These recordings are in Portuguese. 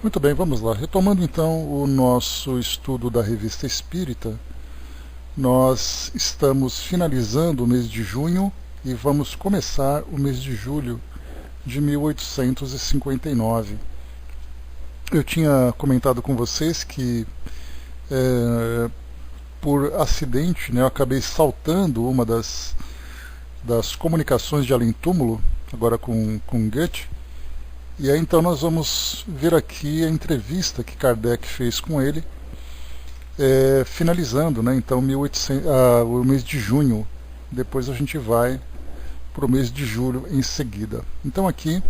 Muito bem, vamos lá. Retomando então o nosso estudo da Revista Espírita, nós estamos finalizando o mês de junho e vamos começar o mês de julho de 1859. Eu tinha comentado com vocês que, por acidente, eu acabei saltando uma das comunicações de além-túmulo, agora com Goethe. E aí então nós vamos ver aqui a entrevista que Kardec fez com ele, finalizando, então 1800, o mês de junho. Depois a gente vai para o mês de julho em seguida. Então aqui,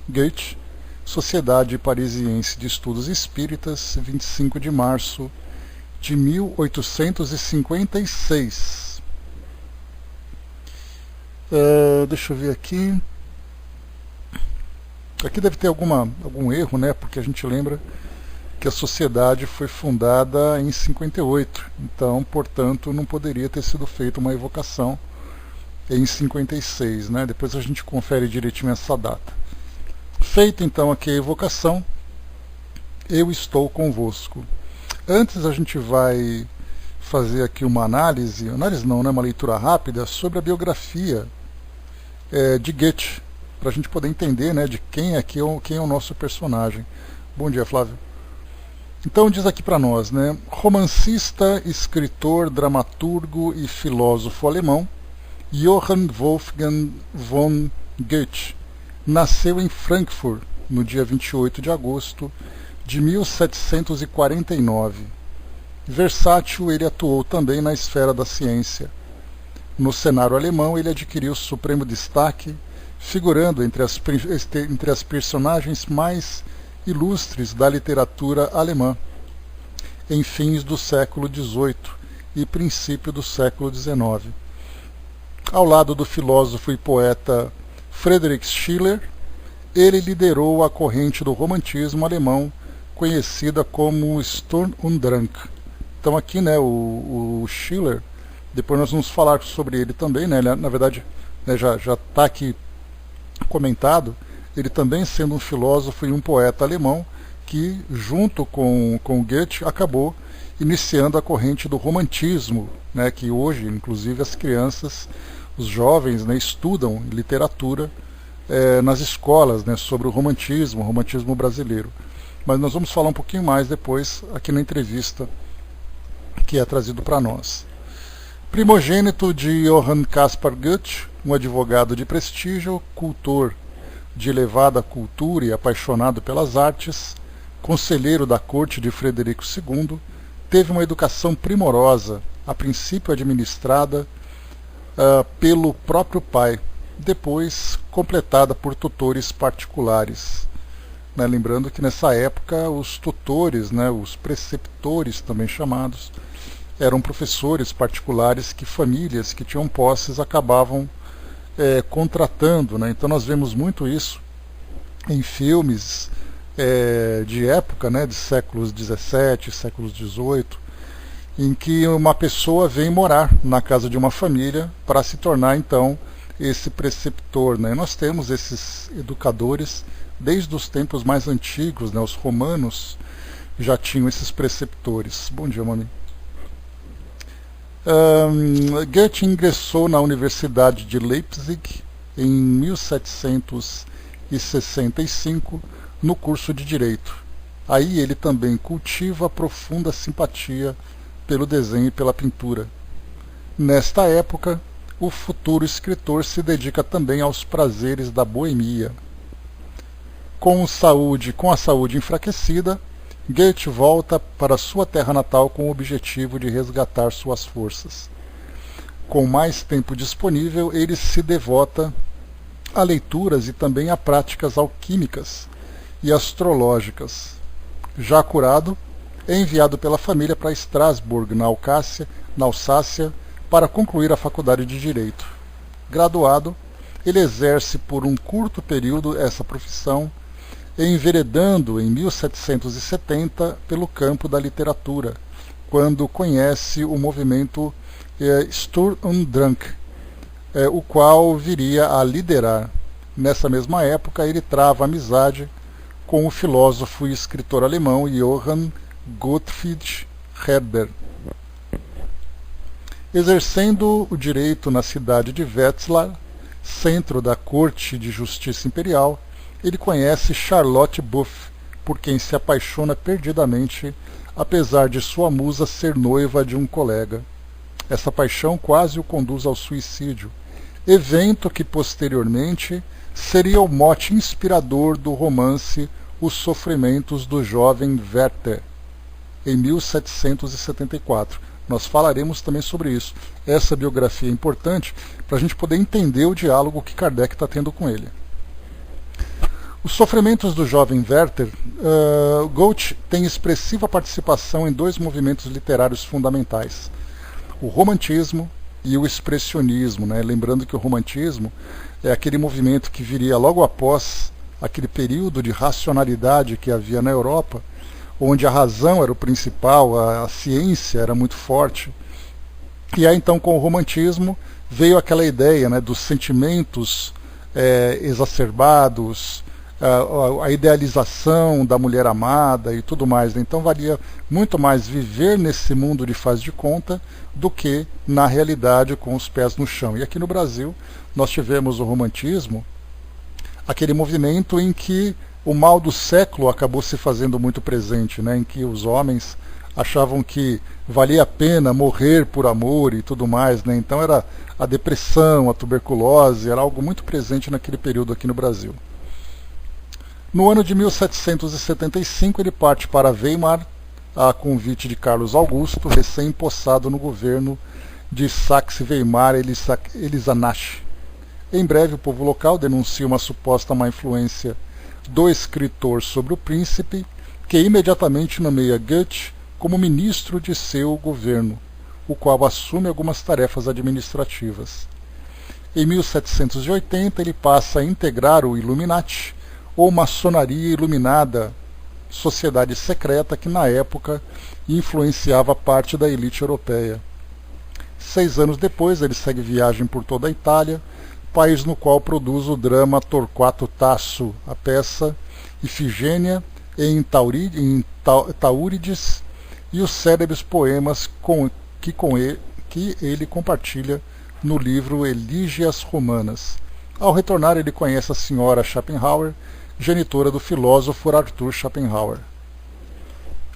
Goethe, Sociedade Parisiense de Estudos Espíritas, 25 de março de 1856. Deixa eu ver aqui. Aqui deve ter algum erro, porque a gente lembra que a sociedade foi fundada em 58. Então, portanto, não poderia ter sido feita uma evocação em 56. Depois a gente confere direitinho essa data. Feita então aqui a evocação, eu estou convosco. Antes a gente vai fazer aqui uma análise não, uma leitura rápida sobre a biografia de Goethe, para a gente poder entender de quem é o nosso personagem. Bom dia, Flávio. Então diz aqui para nós, romancista, escritor, dramaturgo e filósofo alemão, Johann Wolfgang von Goethe nasceu em Frankfurt no dia 28 de agosto de 1749. Versátil, ele atuou também na esfera da ciência. No cenário alemão, ele adquiriu supremo destaque, figurando entre as personagens mais ilustres da literatura alemã, em fins do século XVIII e princípio do século XIX. Ao lado do filósofo e poeta Friedrich Schiller, ele liderou a corrente do romantismo alemão, conhecida como Sturm und Drang. Então aqui, o Schiller, depois nós vamos falar sobre ele também, ele, na verdade, já está aqui comentado, ele também sendo um filósofo e um poeta alemão que, junto com Goethe, acabou iniciando a corrente do romantismo, que hoje, inclusive, as crianças, os jovens, estudam literatura nas escolas, sobre o romantismo brasileiro. Mas nós vamos falar um pouquinho mais depois aqui na entrevista que é trazido para nós. Primogênito de Johann Caspar Goethe, um advogado de prestígio, cultor de elevada cultura e apaixonado pelas artes, conselheiro da corte de Frederico II, teve uma educação primorosa, a princípio administrada pelo próprio pai, depois completada por tutores particulares. Lembrando que nessa época os tutores, os preceptores também chamados, eram professores particulares que famílias que tinham posses acabavam contratando. Então nós vemos muito isso em filmes de época, de séculos XVII, séculos XVIII, em que uma pessoa vem morar na casa de uma família para se tornar então esse preceptor. Nós temos esses educadores desde os tempos mais antigos, os romanos já tinham esses preceptores. Bom dia, mami. Goethe ingressou na Universidade de Leipzig em 1765 no curso de Direito. Aí ele também cultiva profunda simpatia pelo desenho e pela pintura. Nesta época, o futuro escritor se dedica também aos prazeres da boemia. Com a saúde enfraquecida, Goethe volta para sua terra natal com o objetivo de resgatar suas forças. Com mais tempo disponível, ele se devota a leituras e também a práticas alquímicas e astrológicas. Já curado, é enviado pela família para Estrasburgo, na Alsácia, para concluir a faculdade de Direito. Graduado, ele exerce por um curto período essa profissão, enveredando em 1770 pelo campo da literatura, quando conhece o movimento Sturm und Drang, o qual viria a liderar. Nessa mesma época, ele trava amizade com o filósofo e escritor alemão Johann Gottfried Herder. Exercendo o direito na cidade de Wetzlar, centro da Corte de Justiça Imperial, ele conhece Charlotte Buff, por quem se apaixona perdidamente, apesar de sua musa ser noiva de um colega. Essa paixão quase o conduz ao suicídio, evento que posteriormente seria o mote inspirador do romance Os Sofrimentos do Jovem Werther, em 1774. Nós falaremos também sobre isso. Essa biografia é importante para a gente poder entender o diálogo que Kardec está tendo com ele. Os Sofrimentos do Jovem Werther, Goethe tem expressiva participação em dois movimentos literários fundamentais, o romantismo e o expressionismo, né? Lembrando que o romantismo é aquele movimento que viria logo após aquele período de racionalidade que havia na Europa, onde a razão era o principal, a ciência era muito forte. E aí então com o romantismo veio aquela ideia, né, dos sentimentos exacerbados, a idealização da mulher amada e tudo mais, né? Então valia muito mais viver nesse mundo de faz de conta do que na realidade com os pés no chão. E aqui no Brasil nós tivemos o romantismo, aquele movimento em que o mal do século acabou se fazendo muito presente, né? Em que os homens achavam que valia a pena morrer por amor e tudo mais, né? Então era a depressão, a tuberculose, era algo muito presente naquele período aqui no Brasil. No ano de 1775 ele parte para Weimar, a convite de Carlos Augusto, recém-empossado no governo de Saxe-Weimar-Eisenach. Em breve o povo local denuncia uma suposta má influência do escritor sobre o príncipe, que imediatamente nomeia Goethe como ministro de seu governo, o qual assume algumas tarefas administrativas. Em 1780 ele passa a integrar o Illuminati, ou maçonaria iluminada, sociedade secreta que na época influenciava parte da elite europeia. 6 anos depois ele segue viagem por toda a Itália, país no qual produz o drama Torquato Tasso, a peça Ifigênia em Taurides e os célebres poemas que ele compartilha no livro Elígias Romanas. Ao retornar ele conhece a senhora Schopenhauer, genitora do filósofo Arthur Schopenhauer.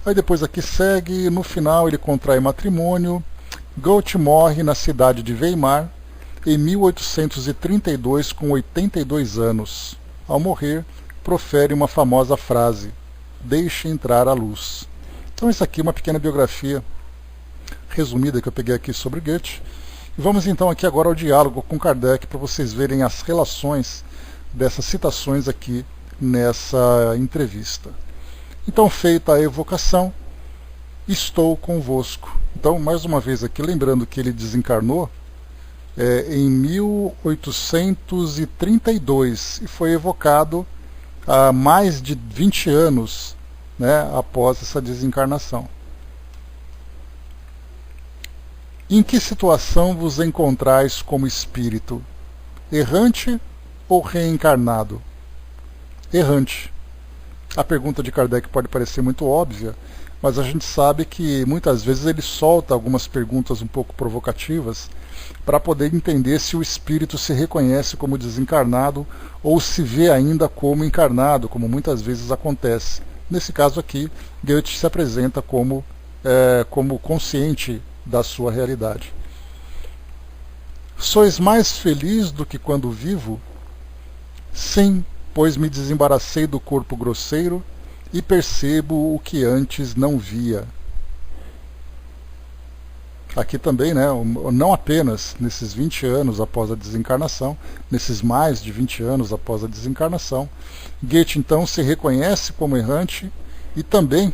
Aí depois aqui segue, no final ele contrai matrimônio. Goethe morre na cidade de Weimar em 1832 com 82 anos. Ao morrer, profere uma famosa frase: "Deixe entrar a luz". Então isso aqui é uma pequena biografia resumida que eu peguei aqui sobre Goethe. E vamos então aqui agora ao diálogo com Kardec para vocês verem as relações dessas citações aqui nessa entrevista. Então, feita a evocação, estou convosco. Então, mais uma vez aqui, lembrando que ele desencarnou em 1832 e foi evocado há mais de 20 anos, né, após essa desencarnação. Em que situação vos encontrais como espírito? Errante ou reencarnado? Errante. A pergunta de Kardec pode parecer muito óbvia, mas a gente sabe que muitas vezes ele solta algumas perguntas um pouco provocativas para poder entender se o espírito se reconhece como desencarnado ou se vê ainda como encarnado, como muitas vezes acontece. Nesse caso aqui, Goethe se apresenta como consciente da sua realidade. Sois mais feliz do que quando vivo? Sim, pois me desembaracei do corpo grosseiro e percebo o que antes não via. Aqui também, né, não apenas nesses 20 anos após a desencarnação, nesses mais de 20 anos após a desencarnação, Goethe então se reconhece como errante e também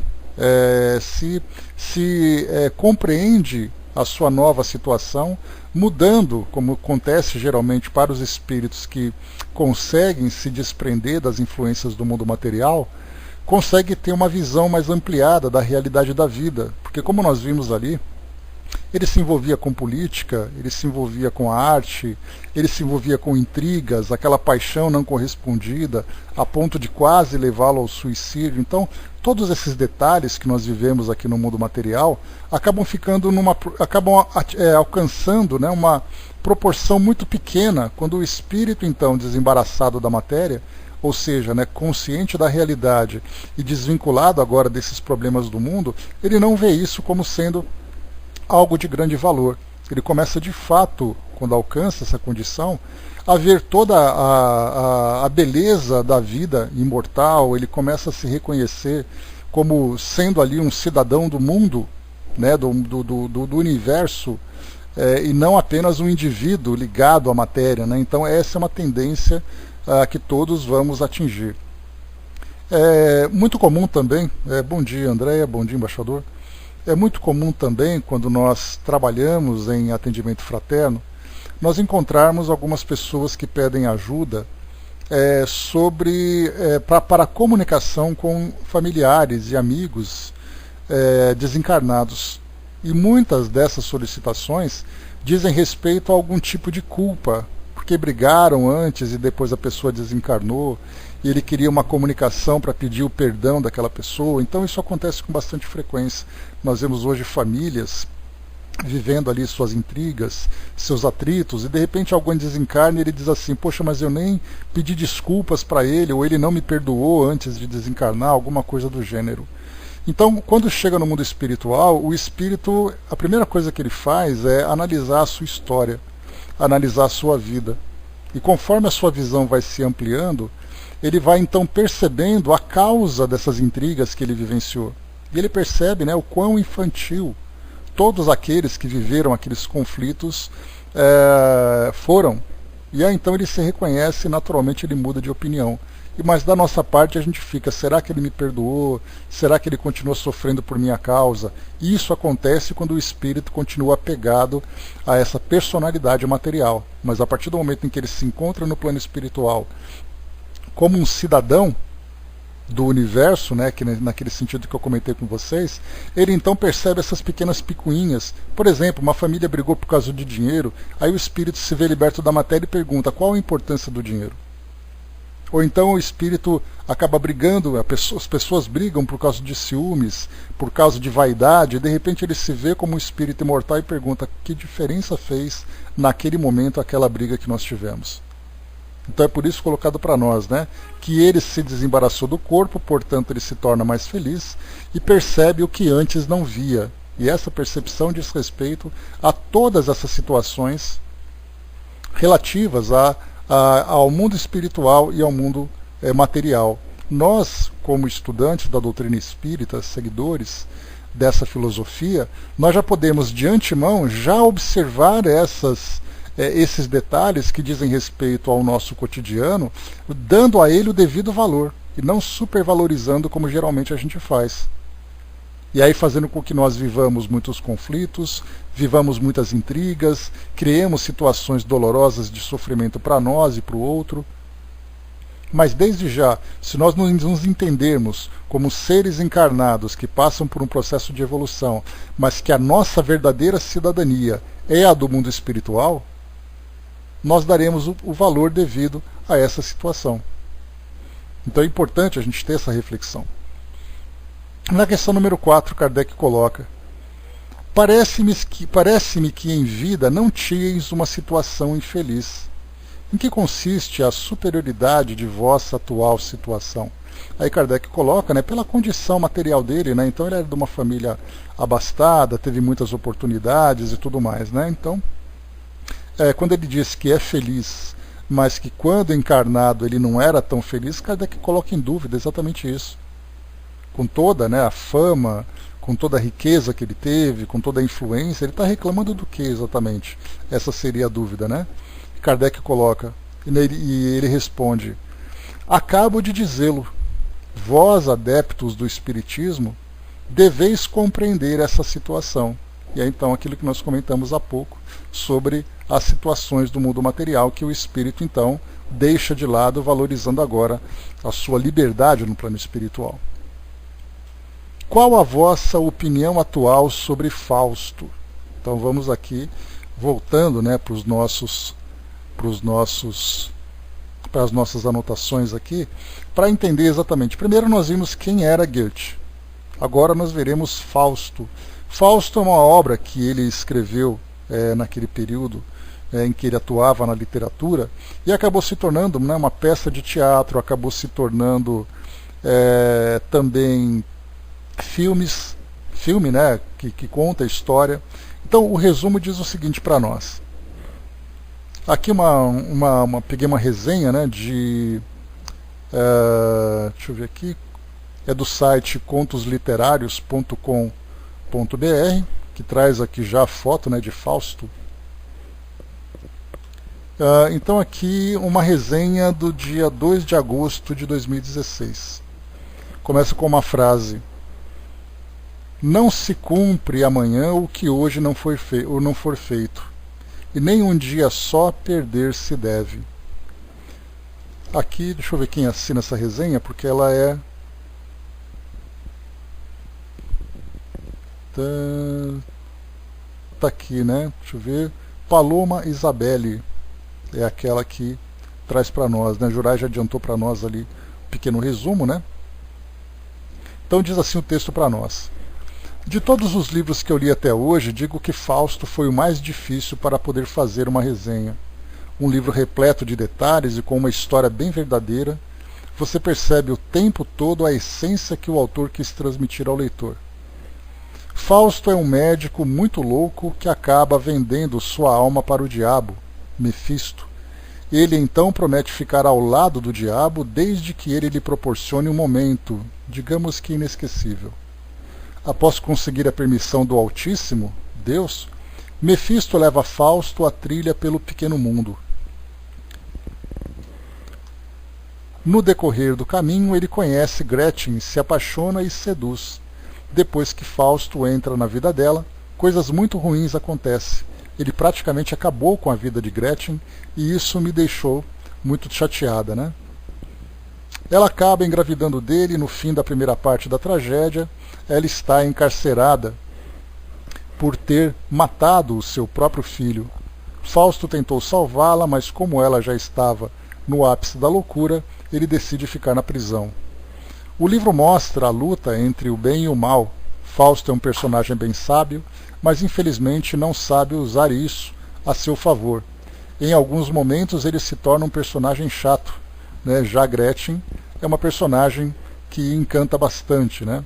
compreende a sua nova situação, mudando, como acontece geralmente para os espíritos que conseguem se desprender das influências do mundo material, consegue ter uma visão mais ampliada da realidade da vida, porque como nós vimos ali, Ele se envolvia com política, ele se envolvia com a arte, ele se envolvia com intrigas, aquela paixão não correspondida, a ponto de quase levá-lo ao suicídio. Então, todos esses detalhes que nós vivemos aqui no mundo material acabam alcançando, né, uma proporção muito pequena quando o espírito, então, desembaraçado da matéria, ou seja, né, consciente da realidade e desvinculado agora desses problemas do mundo, ele não vê isso como sendo algo de grande valor. Ele começa de fato, quando alcança essa condição, a ver toda a beleza da vida imortal. Ele começa a se reconhecer como sendo ali um cidadão do mundo, né, do universo, e não apenas um indivíduo ligado à matéria, né? Então essa é uma tendência que todos vamos atingir. É muito comum também, bom dia Andréia, bom dia embaixador. É muito comum também, quando nós trabalhamos em atendimento fraterno, nós encontrarmos algumas pessoas que pedem ajuda para a comunicação com familiares e amigos desencarnados. E muitas dessas solicitações dizem respeito a algum tipo de culpa, porque brigaram antes e depois a pessoa desencarnou, e ele queria uma comunicação para pedir o perdão daquela pessoa. Então isso acontece com bastante frequência. Nós vemos hoje famílias vivendo ali suas intrigas, seus atritos, e de repente alguém desencarna e ele diz assim: poxa, mas eu nem pedi desculpas para ele, ou ele não me perdoou antes de desencarnar, alguma coisa do gênero. Então, quando chega no mundo espiritual, o espírito, a primeira coisa que ele faz é analisar a sua história, analisar a sua vida. E conforme a sua visão vai se ampliando, ele vai então percebendo a causa dessas intrigas que ele vivenciou. E ele percebe, né, o quão infantil todos aqueles que viveram aqueles conflitos foram. E aí então ele se reconhece e naturalmente ele muda de opinião. Mas da nossa parte a gente fica: será que ele me perdoou? Será que ele continua sofrendo por minha causa? E isso acontece quando o espírito continua apegado a essa personalidade material. Mas a partir do momento em que ele se encontra no plano espiritual como um cidadão do universo, né, que naquele sentido que eu comentei com vocês, ele então percebe essas pequenas picuinhas. Por exemplo, uma família brigou por causa de dinheiro, aí o espírito se vê liberto da matéria e pergunta: qual a importância do dinheiro? Ou então o espírito acaba brigando, as pessoas brigam por causa de ciúmes, por causa de vaidade, e de repente ele se vê como um espírito imortal e pergunta: que diferença fez naquele momento aquela briga que nós tivemos? Então é por isso colocado para nós, né, que ele se desembaraçou do corpo, portanto ele se torna mais feliz e percebe o que antes não via. E essa percepção diz respeito a todas essas situações relativas ao mundo espiritual e ao mundo material. Nós, como estudantes da doutrina espírita, seguidores dessa filosofia, nós já podemos de antemão já observar esses detalhes que dizem respeito ao nosso cotidiano, dando a ele o devido valor e não supervalorizando como geralmente a gente faz. E aí fazendo com que nós vivamos muitos conflitos, vivamos muitas intrigas, criemos situações dolorosas de sofrimento para nós e para o outro. Mas desde já, se nós nos entendermos como seres encarnados que passam por um processo de evolução, mas que a nossa verdadeira cidadania é a do mundo espiritual, nós daremos o valor devido a essa situação. Então é importante a gente ter essa reflexão. Na questão número 4, Kardec coloca: Parece-me que em vida não tinhais uma situação infeliz. Em que consiste a superioridade de vossa atual situação? Aí Kardec coloca, né, pela condição material dele, né, então ele era de uma família abastada, teve muitas oportunidades e tudo mais, né, então quando ele diz que é feliz, mas que quando encarnado ele não era tão feliz, Kardec coloca em dúvida exatamente isso. Com toda, né, a fama, com toda a riqueza que ele teve, com toda a influência, ele está reclamando do que exatamente? Essa seria a dúvida, né? Kardec coloca, e ele responde: acabo de dizê-lo, vós, adeptos do Espiritismo, deveis compreender essa situação. E é então aquilo que nós comentamos há pouco sobre as situações do mundo material que o espírito então deixa de lado, valorizando agora a sua liberdade no plano espiritual. Qual a vossa opinião atual sobre Fausto? Então vamos aqui, voltando, né, para as nossas anotações aqui, para entender exatamente. Primeiro nós vimos quem era Goethe. Agora nós veremos Fausto. Fausto é uma obra que ele escreveu naquele período em que ele atuava na literatura e acabou se tornando, né, uma peça de teatro, acabou se tornando também filme, né, que conta a história. Então o resumo diz o seguinte para nós. Aqui peguei uma resenha, né, deixa eu ver aqui, é do site contosliterários.com.br, que traz aqui já a foto, né, de Fausto. Então aqui uma resenha do dia 2 de agosto de 2016. Começa com uma frase: não se cumpre amanhã o que hoje não for feito, e nem um dia só perder se deve. Aqui, deixa eu ver quem assina essa resenha, porque ela é... Tá aqui, né? Deixa eu ver. Paloma Isabelle é aquela que traz para nós, né? Jurai já adiantou para nós ali um pequeno resumo, né? Então diz assim o texto para nós. De todos os livros que eu li até hoje, digo que Fausto foi o mais difícil para poder fazer uma resenha. Um livro repleto de detalhes e com uma história bem verdadeira, você percebe o tempo todo a essência que o autor quis transmitir ao leitor. Fausto é um médico muito louco que acaba vendendo sua alma para o diabo, Mefisto. Ele então promete ficar ao lado do diabo desde que ele lhe proporcione um momento, digamos que inesquecível. Após conseguir a permissão do Altíssimo, Deus, Mefisto leva Fausto à trilha pelo pequeno mundo. No decorrer do caminho, ele conhece Gretchen, se apaixona e seduz. Depois que Fausto entra na vida dela, coisas muito ruins acontecem. Ele praticamente acabou com a vida de Gretchen e isso me deixou muito chateada, né? Ela acaba engravidando dele no fim da primeira parte da tragédia. Ela está encarcerada por ter matado o seu próprio filho. Fausto tentou salvá-la, mas como ela já estava no ápice da loucura, ele decide ficar na prisão. O livro mostra a luta entre o bem e o mal. Fausto é um personagem bem sábio, mas infelizmente não sabe usar isso a seu favor. Em alguns momentos ele se torna um personagem chato, né? Já Gretchen é uma personagem que encanta bastante, né?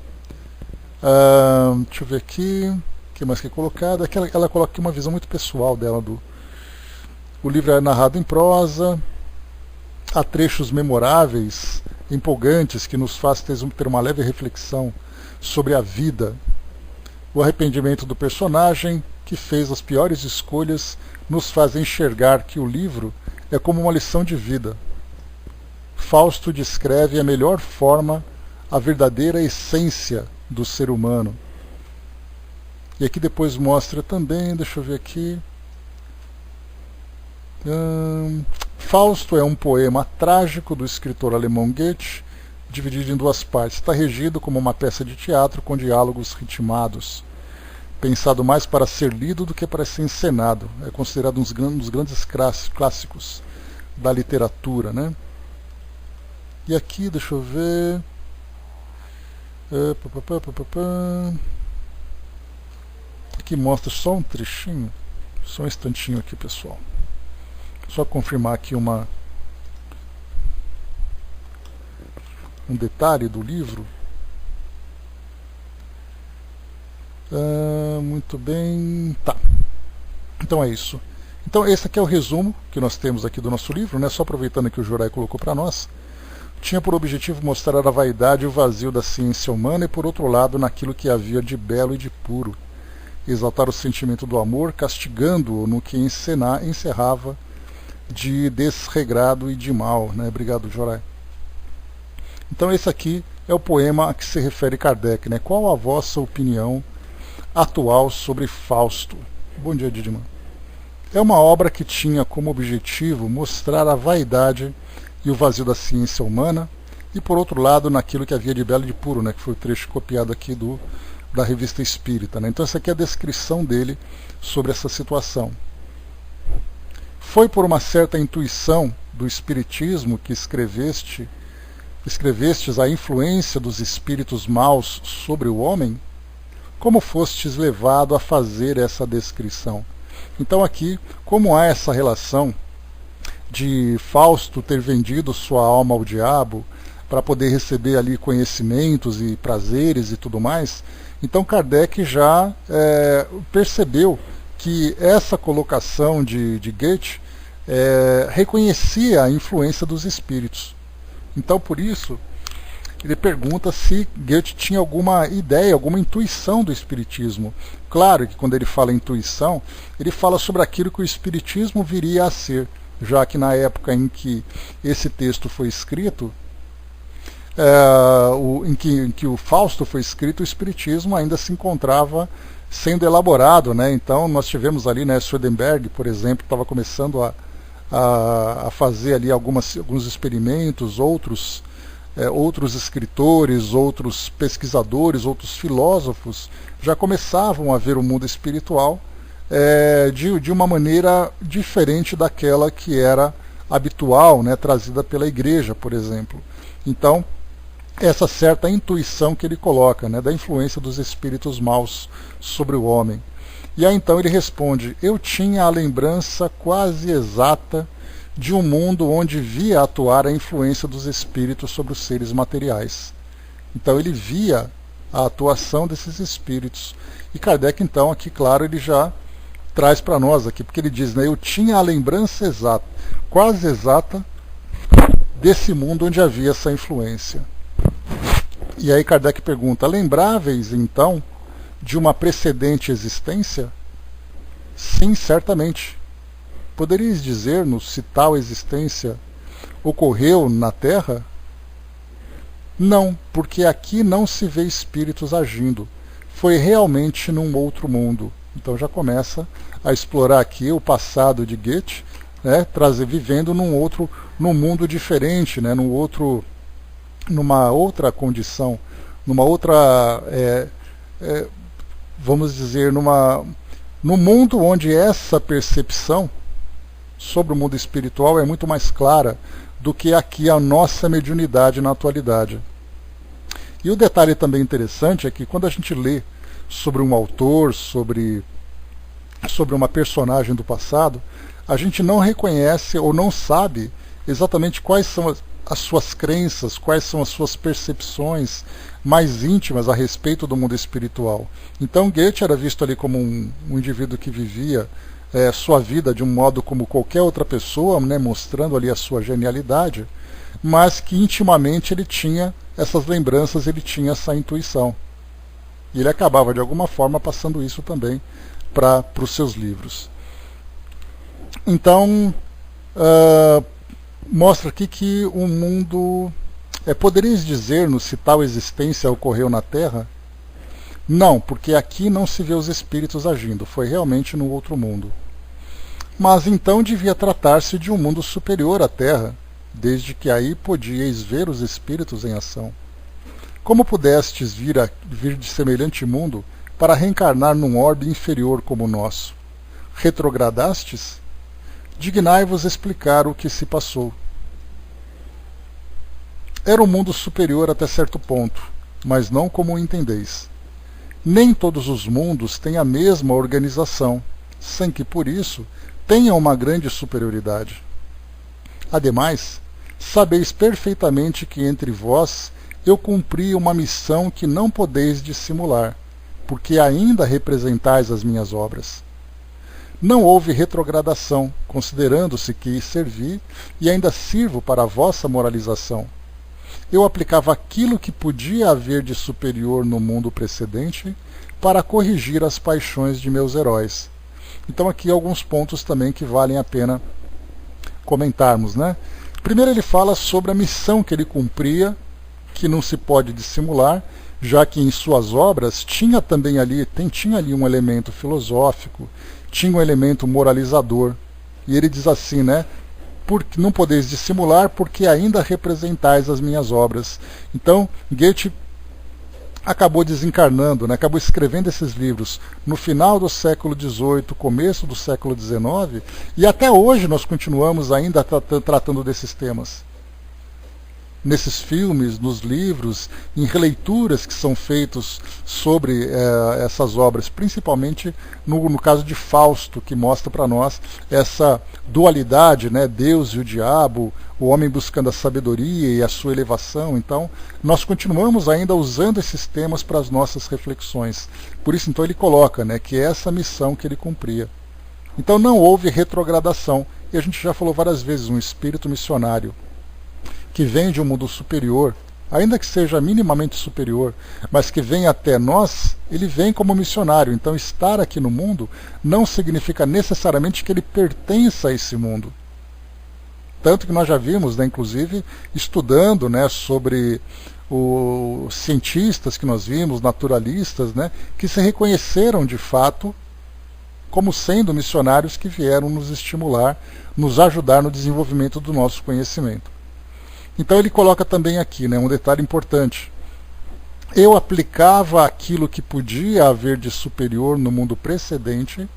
Deixa eu ver aqui, o que mais que é colocado? Aqui ela coloca aqui uma visão muito pessoal dela. O livro é narrado em prosa, há trechos memoráveis, empolgantes, que nos faz ter uma leve reflexão sobre a vida. O arrependimento do personagem, que fez as piores escolhas, nos faz enxergar que o livro é como uma lição de vida. Fausto descreve a melhor forma a verdadeira essência do ser humano. E aqui depois mostra também, deixa eu ver aqui, Fausto é um poema trágico do escritor alemão Goethe, dividido em duas partes. Está regido como uma peça de teatro com diálogos ritmados, pensado mais para ser lido do que para ser encenado. É considerado um dos grandes clássicos da literatura, né? E aqui, deixa eu ver... Aqui mostra só um trechinho, só um instantinho aqui, pessoal. Só confirmar aqui um detalhe do livro. Muito bem, tá. Então é isso. Então esse aqui é o resumo que nós temos aqui do nosso livro, né? Só aproveitando que o Jurai colocou para nós. Tinha por objetivo mostrar a vaidade e o vazio da ciência humana e, por outro lado, naquilo que havia de belo e de puro. Exaltar o sentimento do amor, castigando-o no que encerrava de desregrado e de mal, né? Obrigado, Jurai. Então esse aqui é o poema a que se refere Kardec, né? Qual a vossa opinião atual sobre Fausto? Bom dia, Didman. É uma obra que tinha como objetivo mostrar a vaidade e o vazio da ciência humana e, por outro lado, naquilo que havia de belo e de puro, né? Que foi o trecho copiado aqui do da Revista Espírita, né? Então essa aqui é a descrição dele sobre essa situação. Foi por uma certa intuição do Espiritismo que escrevestes a influência dos espíritos maus sobre o homem? Como fostes levado a fazer essa descrição? Então aqui, como há essa relação de Fausto ter vendido sua alma ao diabo para poder receber ali conhecimentos e prazeres e tudo mais, então Kardec já percebeu que essa colocação de Goethe reconhecia a influência dos espíritos. Então, por isso, ele pergunta se Goethe tinha alguma ideia, alguma intuição do espiritismo. Claro que quando ele fala intuição, ele fala sobre aquilo que o espiritismo viria a ser, já que na época em que esse texto foi escrito, em que o Fausto foi escrito, o espiritismo ainda se encontrava sendo elaborado, né? Então nós tivemos ali, né, Swedenborg, por exemplo, estava começando a fazer ali alguns experimentos, outros escritores, outros pesquisadores, outros filósofos já começavam a ver o mundo espiritual de uma maneira diferente daquela que era habitual, né, trazida pela igreja, por exemplo. Então, essa certa intuição que ele coloca, né, da influência dos espíritos maus sobre o homem. E aí então ele responde: eu tinha a lembrança quase exata de um mundo onde via atuar a influência dos espíritos sobre os seres materiais. Então ele via a atuação desses espíritos. E Kardec então aqui, claro, ele já traz para nós aqui, porque ele diz, né, eu tinha a lembrança exata, quase exata, desse mundo onde havia essa influência. E aí Kardec pergunta: lembráveis então de uma precedente existência? Sim, certamente. Poderíeis dizer-nos se tal existência ocorreu na Terra? Não, porque aqui não se vê espíritos agindo. Foi realmente num outro mundo. Então já começa a explorar aqui o passado de Goethe, né, vivendo num mundo diferente, né, numa outra condição, numa outra, vamos dizer, num mundo onde essa percepção sobre o mundo espiritual é muito mais clara do que aqui a nossa mediunidade na atualidade. E o detalhe também interessante é que quando a gente lê sobre um autor, sobre uma personagem do passado, a gente não reconhece ou não sabe exatamente quais são as suas crenças, quais são as suas percepções mais íntimas a respeito do mundo espiritual. Então Goethe era visto ali como um indivíduo que vivia sua vida de um modo como qualquer outra pessoa, né, mostrando ali a sua genialidade, mas que intimamente ele tinha essas lembranças, ele tinha essa intuição. E ele acabava de alguma forma passando isso também para os seus livros. Então, mostra aqui que o mundo... poderias dizer-nos se tal existência ocorreu na Terra? Não, porque aqui não se vê os espíritos agindo, foi realmente no outro mundo. Mas então devia tratar-se de um mundo superior à Terra, desde que aí podíeis ver os espíritos em ação. Como pudestes vir de semelhante mundo para reencarnar num orbe inferior como o nosso? Retrogradastes? Dignai-vos explicar o que se passou. Era um mundo superior até certo ponto, mas não como o entendeis. Nem todos os mundos têm a mesma organização, sem que por isso tenham uma grande superioridade. Ademais, sabeis perfeitamente que entre vós eu cumpri uma missão que não podeis dissimular, porque ainda representais as minhas obras. Não houve retrogradação, considerando-se que servi e ainda sirvo para a vossa moralização. Eu aplicava aquilo que podia haver de superior no mundo precedente para corrigir as paixões de meus heróis. Então aqui alguns pontos também que valem a pena comentarmos, né? Primeiro ele fala sobre a missão que ele cumpria, que não se pode dissimular, já que em suas obras tinha ali um elemento filosófico, tinha um elemento moralizador. E ele diz assim, né? Porque não podeis dissimular, porque ainda representais as minhas obras. Então, Goethe acabou desencarnando, né? Acabou escrevendo esses livros no final do século XVIII, começo do século XIX, e até hoje nós continuamos ainda tratando desses temas. Nesses filmes, nos livros, em releituras que são feitos sobre essas obras, principalmente no caso de Fausto, que mostra para nós essa dualidade, né, Deus e o diabo, o homem buscando a sabedoria e a sua elevação. Então, nós continuamos ainda usando esses temas para as nossas reflexões. Por isso, então, ele coloca, né, que é essa missão que ele cumpria. Então, não houve retrogradação. E a gente já falou várias vezes, um espírito missionário que vem de um mundo superior, ainda que seja minimamente superior, mas que vem até nós, ele vem como missionário. Então, estar aqui no mundo não significa necessariamente que ele pertença a esse mundo. Tanto que nós já vimos, né, inclusive, estudando, né, sobre os cientistas que nós vimos, naturalistas, né, que se reconheceram de fato como sendo missionários que vieram nos estimular, nos ajudar no desenvolvimento do nosso conhecimento. Então ele coloca também aqui, né, um detalhe importante. Eu aplicava aquilo que podia haver de superior no mundo precedente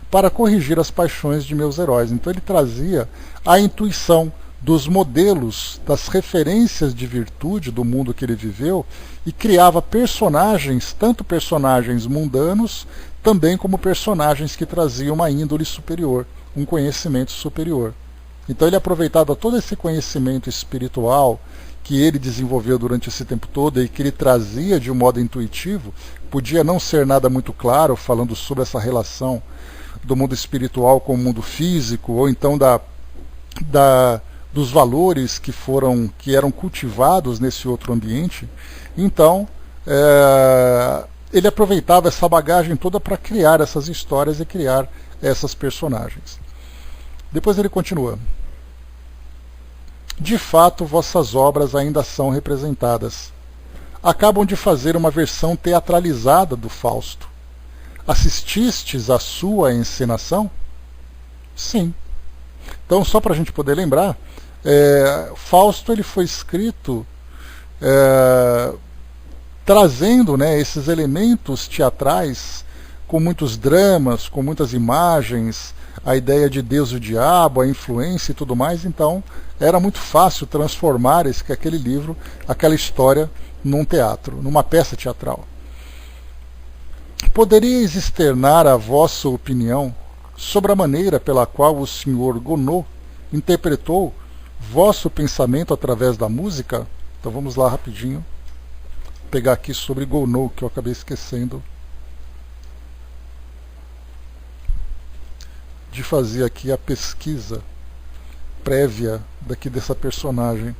para corrigir as paixões de meus heróis. Então ele trazia a intuição dos modelos, das referências de virtude do mundo que ele viveu e criava personagens, tanto personagens mundanos, também como personagens que traziam uma índole superior, um conhecimento superior. Então ele aproveitava todo esse conhecimento espiritual que ele desenvolveu durante esse tempo todo e que ele trazia de um modo intuitivo, podia não ser nada muito claro, falando sobre essa relação do mundo espiritual com o mundo físico, ou então dos valores que eram cultivados nesse outro ambiente. Então, ele aproveitava essa bagagem toda para criar essas histórias e criar essas personagens. Depois ele continua. De fato, vossas obras ainda são representadas. Acabam de fazer uma versão teatralizada do Fausto. Assististes à sua encenação? Sim. Então, só para a gente poder lembrar, Fausto ele foi escrito trazendo, né, esses elementos teatrais com muitos dramas, com muitas imagens, a ideia de Deus e o diabo, a influência e tudo mais. Então era muito fácil transformar aquele livro, aquela história, num teatro, numa peça teatral. Poderíeis externar a vossa opinião sobre a maneira pela qual o Sr. Gounod interpretou vosso pensamento através da música? Então vamos lá rapidinho pegar aqui sobre Gounod, que eu acabei esquecendo de fazer aqui a pesquisa prévia dessa personagem.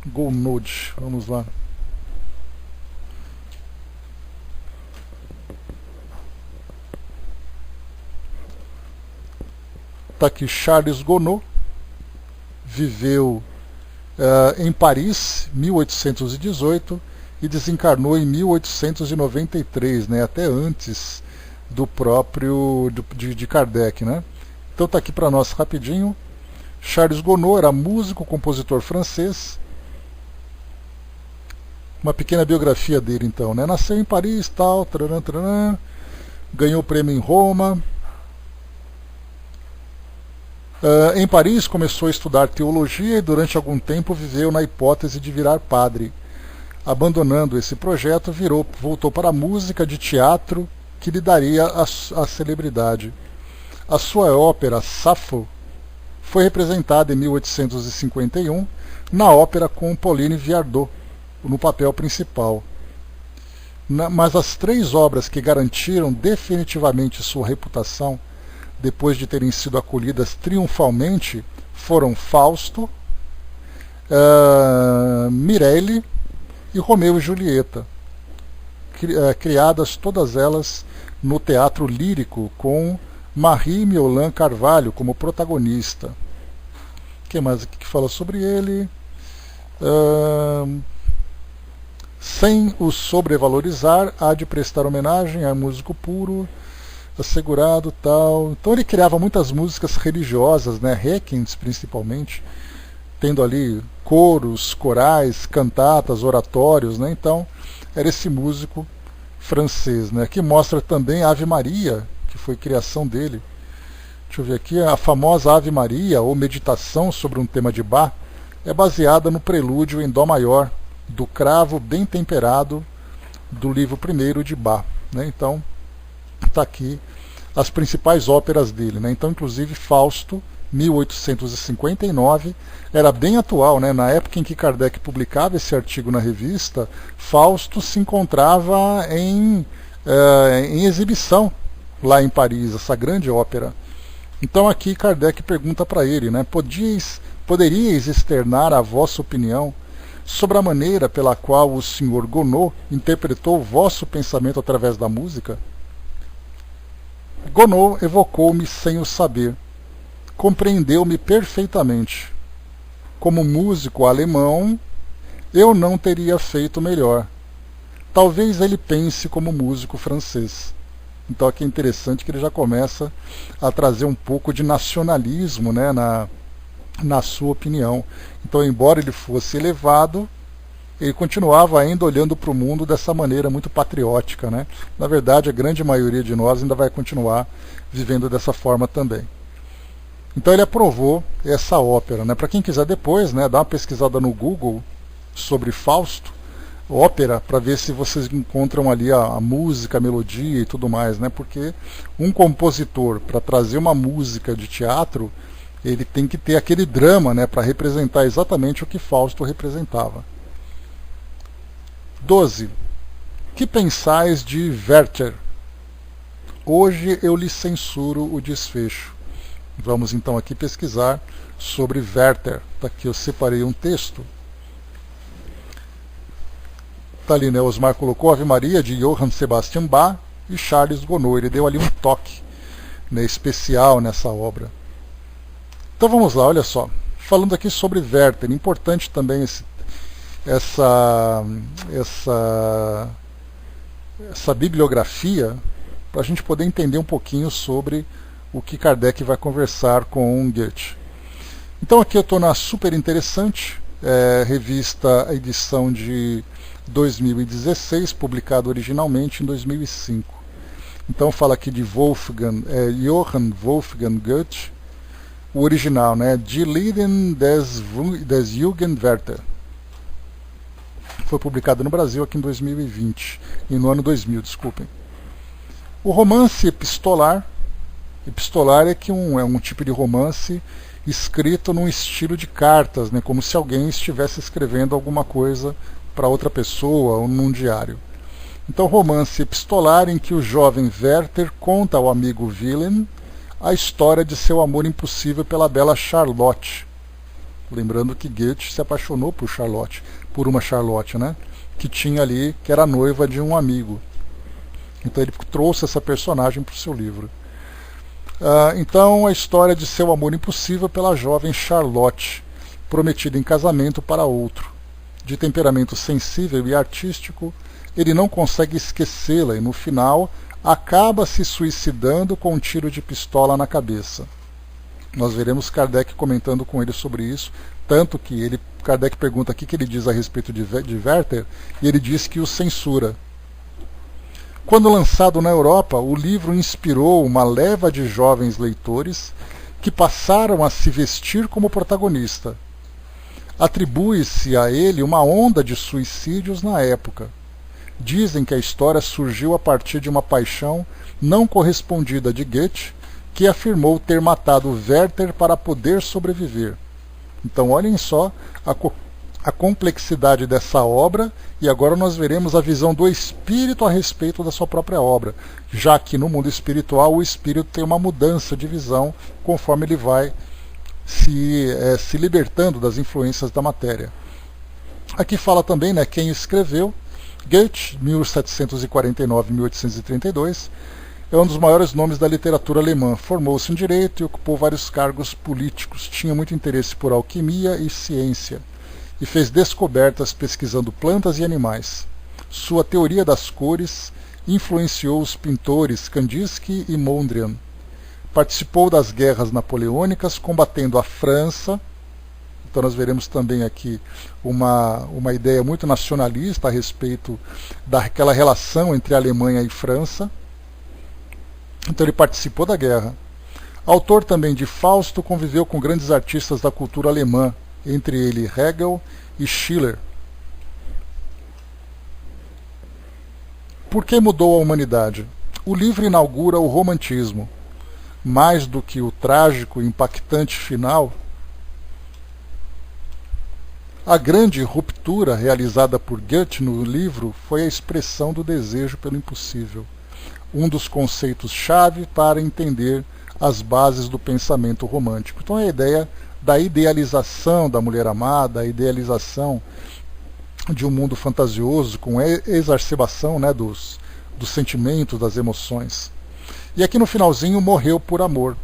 Gounod, vamos lá. Está aqui, Charles Gounod viveu em Paris, 1818, e desencarnou em 1893, né, até antes do próprio de Kardec, né? Então está aqui para nós rapidinho. Charles Gounod era músico, compositor francês. Uma pequena biografia dele, então, né? Nasceu em Paris, tal, tararam, tararam, ganhou o prêmio em Roma. Em Paris começou a estudar teologia e durante algum tempo viveu na hipótese de virar padre. Abandonando esse projeto, voltou para a música de teatro, que lhe daria a celebridade. A sua ópera Safo foi representada em 1851 na ópera com Pauline Viardot no papel principal. Mas as três obras que garantiram definitivamente sua reputação, depois de terem sido acolhidas triunfalmente, foram Fausto, Mireille e Romeu e Julieta, criadas todas elas no teatro lírico, com Marie Miolin Carvalho como protagonista. O que mais aqui que fala sobre ele? Sem o sobrevalorizar, há de prestar homenagem a músico puro, assegurado, tal. Então ele criava muitas músicas religiosas, né, requiems principalmente, tendo ali coros, corais, cantatas, oratórios, né? Então era esse músico francês, né? Aqui mostra também a Ave Maria, que foi criação dele. Deixa eu ver aqui, a famosa Ave Maria, ou Meditação sobre um tema de Bach, é baseada no prelúdio em Dó maior, do cravo bem temperado, do livro primeiro de Bach, né? Então está aqui as principais óperas dele, né? Então, inclusive, Fausto, 1859, era bem atual, né? Na época em que Kardec publicava esse artigo na revista, Fausto se encontrava em exibição lá em Paris, essa grande ópera. Então aqui Kardec pergunta para ele, né? Poderíeis externar a vossa opinião sobre a maneira pela qual o Sr. Gounod interpretou o vosso pensamento através da música? Gounod evocou-me sem o saber. Compreendeu-me perfeitamente. Como músico alemão, eu não teria feito melhor. Talvez ele pense como músico francês. Então aqui é interessante que ele já começa a trazer um pouco de nacionalismo, né, na sua opinião. Então, embora ele fosse elevado, ele continuava ainda olhando para o mundo dessa maneira muito patriótica, né? Na verdade, a grande maioria de nós ainda vai continuar vivendo dessa forma também. Então ele aprovou essa ópera, né? Para quem quiser depois, né, dar uma pesquisada no Google sobre Fausto, ópera, para ver se vocês encontram ali a música, a melodia e tudo mais, né? Porque um compositor, para trazer uma música de teatro, ele tem que ter aquele drama, né, para representar exatamente o que Fausto representava. 12. Que pensais de Werther? Hoje eu lhe censuro o desfecho. Vamos então aqui pesquisar sobre Werther. Tá aqui, eu separei um texto. Está ali, né? Osmar colocou Ave Maria de Johann Sebastian Bach e Charles Gounod. Ele deu ali um toque, né, especial nessa obra. Então vamos lá, olha só. Falando aqui sobre Werther, importante também essa bibliografia, para a gente poder entender um pouquinho sobre o que Kardec vai conversar com Goethe. Então aqui eu estou na Super Interessante, revista, edição de 2016, publicado originalmente em 2005. Então fala aqui de Johann Wolfgang Goethe, o original, né? Die Leiden des Jürgen Werther. Foi publicado no Brasil aqui em 2020, e no ano 2000, desculpem. O romance epistolar é que é um tipo de romance escrito num estilo de cartas, né? Como se alguém estivesse escrevendo alguma coisa para outra pessoa ou num diário. Então, romance epistolar em que o jovem Werther conta ao amigo Wilhelm a história de seu amor impossível pela bela Charlotte. Lembrando que Goethe se apaixonou por uma Charlotte, né? Que era noiva de um amigo. Então ele trouxe essa personagem para o seu livro. Então, a história de seu amor impossível pela jovem Charlotte, prometida em casamento para outro. De temperamento sensível e artístico, ele não consegue esquecê-la e, no final, acaba se suicidando com um tiro de pistola na cabeça. Nós veremos Kardec comentando com ele sobre isso, tanto que Kardec pergunta aqui o que ele diz a respeito de Werther, e ele diz que o censura. Quando lançado na Europa, o livro inspirou uma leva de jovens leitores que passaram a se vestir como protagonista. Atribui-se a ele uma onda de suicídios na época. Dizem que a história surgiu a partir de uma paixão não correspondida de Goethe, que afirmou ter matado Werther para poder sobreviver. Então olhem só a complexidade dessa obra, e agora nós veremos a visão do espírito a respeito da sua própria obra, já que no mundo espiritual o espírito tem uma mudança de visão conforme ele vai se libertando das influências da matéria. Aqui fala também, né, quem escreveu. Goethe, 1749-1832, é um dos maiores nomes da literatura alemã. Formou-se em direito e ocupou vários cargos políticos. Tinha muito interesse por alquimia e ciência e fez descobertas pesquisando plantas e animais. Sua teoria das cores influenciou os pintores Kandinsky e Mondrian. Participou das guerras napoleônicas, combatendo a França. Então nós veremos também aqui uma ideia muito nacionalista a respeito daquela relação entre Alemanha e França. Então ele participou da guerra. Autor também de Fausto, conviveu com grandes artistas da cultura alemã, entre ele Hegel e Schiller. Por que mudou a humanidade? O livro inaugura o romantismo. Mais do que o trágico e impactante final, a grande ruptura realizada por Goethe no livro foi a expressão do desejo pelo impossível, um dos conceitos-chave para entender as bases do pensamento romântico. Então é a ideia da idealização da mulher amada, a idealização de um mundo fantasioso, com exacerbação, né, dos sentimentos, das emoções. E aqui no finalzinho, morreu por amor.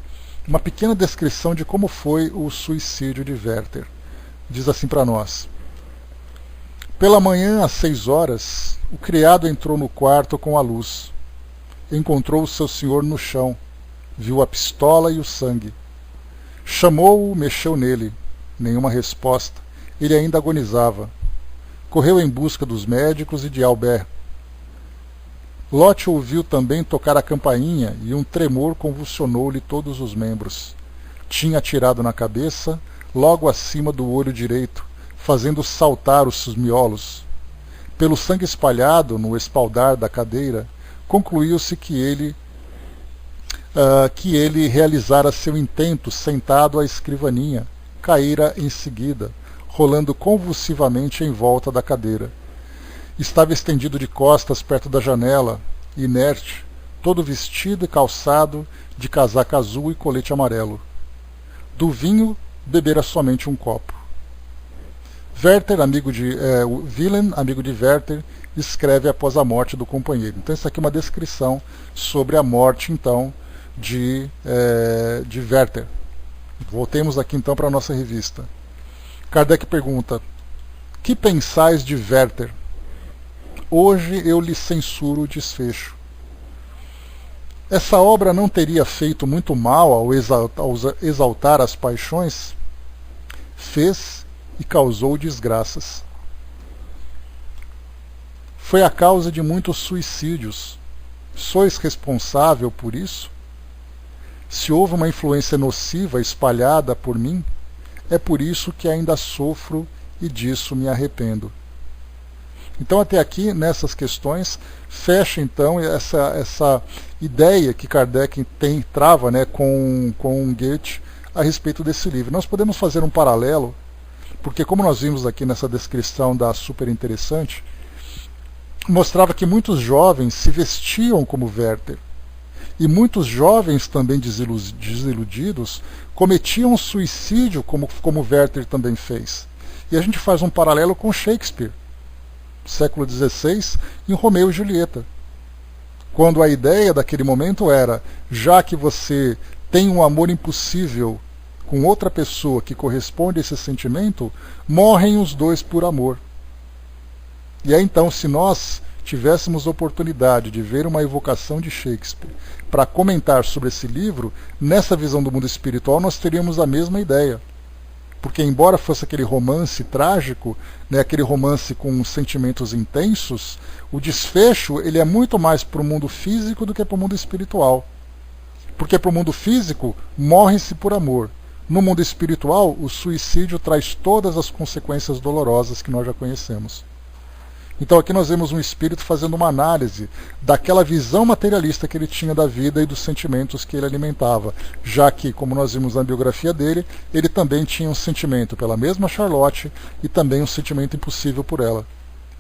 Uma pequena descrição de como foi o suicídio de Werther. Diz assim para nós: pela manhã, às 6 horas, o criado entrou no quarto com a luz. Encontrou o seu senhor no chão. Viu a pistola e o sangue. Chamou-o, mexeu nele. Nenhuma resposta. Ele ainda agonizava. Correu em busca dos médicos e de Albert. Lot ouviu também tocar a campainha e um tremor convulsionou-lhe todos os membros. Tinha atirado na cabeça, logo acima do olho direito, fazendo saltar os seus miolos. Pelo sangue espalhado no espaldar da cadeira, concluiu-se que ele realizara seu intento sentado à escrivaninha, caíra em seguida, rolando convulsivamente em volta da cadeira. Estava estendido de costas perto da janela, inerte, todo vestido e calçado de casaca azul e colete amarelo. Do vinho, bebera somente um copo. Wilhelm, amigo de Werther, escreve após a morte do companheiro. Então, isso aqui é uma descrição sobre a morte, então, de Werther. Voltemos aqui, então, para a nossa revista. Kardec pergunta: que pensais de Werther? Hoje eu lhe censuro o desfecho. Essa obra não teria feito muito mal ao exaltar as paixões? Fez e causou desgraças. Foi a causa de muitos suicídios. Sois responsável por isso? Se houve uma influência nociva espalhada por mim, é por isso que ainda sofro e disso me arrependo. Então, até aqui, nessas questões, fecha então essa ideia que Kardec trava, né, com Goethe a respeito desse livro. Nós podemos fazer um paralelo, porque como nós vimos aqui nessa descrição da super interessante, mostrava que muitos jovens se vestiam como Werther, e muitos jovens também desiludidos cometiam suicídio como Werther também fez. E a gente faz um paralelo com Shakespeare, século XVI, em Romeu e Julieta, quando a ideia daquele momento era: já que você tem um amor impossível com outra pessoa que corresponde a esse sentimento, morrem os dois por amor. E aí então, se nós tivéssemos oportunidade de ver uma evocação de Shakespeare para comentar sobre esse livro, nessa visão do mundo espiritual nós teríamos a mesma ideia. Porque embora fosse aquele romance trágico, né, aquele romance com sentimentos intensos, o desfecho ele é muito mais para o mundo físico do que para o mundo espiritual. Porque para o mundo físico, morre-se por amor. No mundo espiritual, o suicídio traz todas as consequências dolorosas que nós já conhecemos. Então aqui nós vemos um espírito fazendo uma análise daquela visão materialista que ele tinha da vida e dos sentimentos que ele alimentava, já que, como nós vimos na biografia dele, ele também tinha um sentimento pela mesma Charlotte e também um sentimento impossível por ela.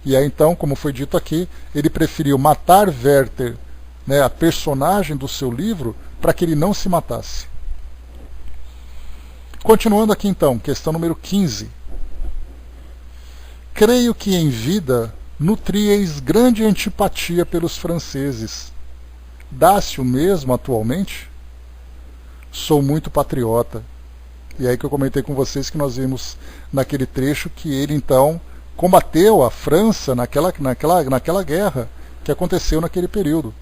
E aí então, como foi dito aqui, ele preferiu matar Werther, né, a personagem do seu livro, para que ele não se matasse. Continuando aqui então, questão número 15. Creio que em vida nutríeis grande antipatia pelos franceses. Dá-se o mesmo atualmente? Sou muito patriota. E aí que eu comentei com vocês que nós vimos naquele trecho que ele então combateu a França naquela guerra que aconteceu naquele período.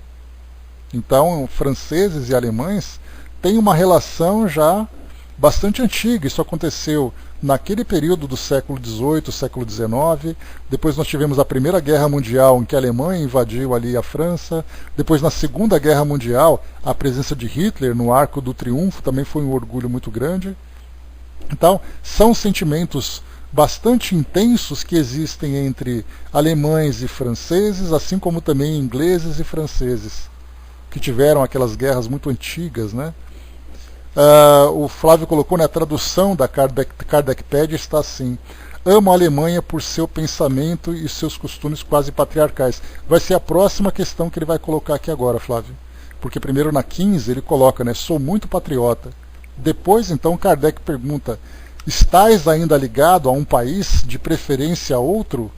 Então, franceses e alemães têm uma relação já bastante antiga. Isso aconteceu naquele período do século XVIII, século XIX. Depois nós tivemos a Primeira Guerra Mundial, em que a Alemanha invadiu ali a França. Depois, na Segunda Guerra Mundial, a presença de Hitler no Arco do Triunfo também foi um orgulho muito grande. Então, são sentimentos bastante intensos que existem entre alemães e franceses, assim como também ingleses e franceses, que tiveram aquelas guerras muito antigas, né? O Flávio colocou, né, a tradução da Kardecpédia está assim: amo a Alemanha por seu pensamento e seus costumes quase patriarcais. Vai ser a próxima questão que ele vai colocar aqui agora, Flávio. Porque primeiro na 15 ele coloca, né, sou muito patriota. Depois, então, Kardec pergunta: estais ainda ligado a um país, de preferência a outro?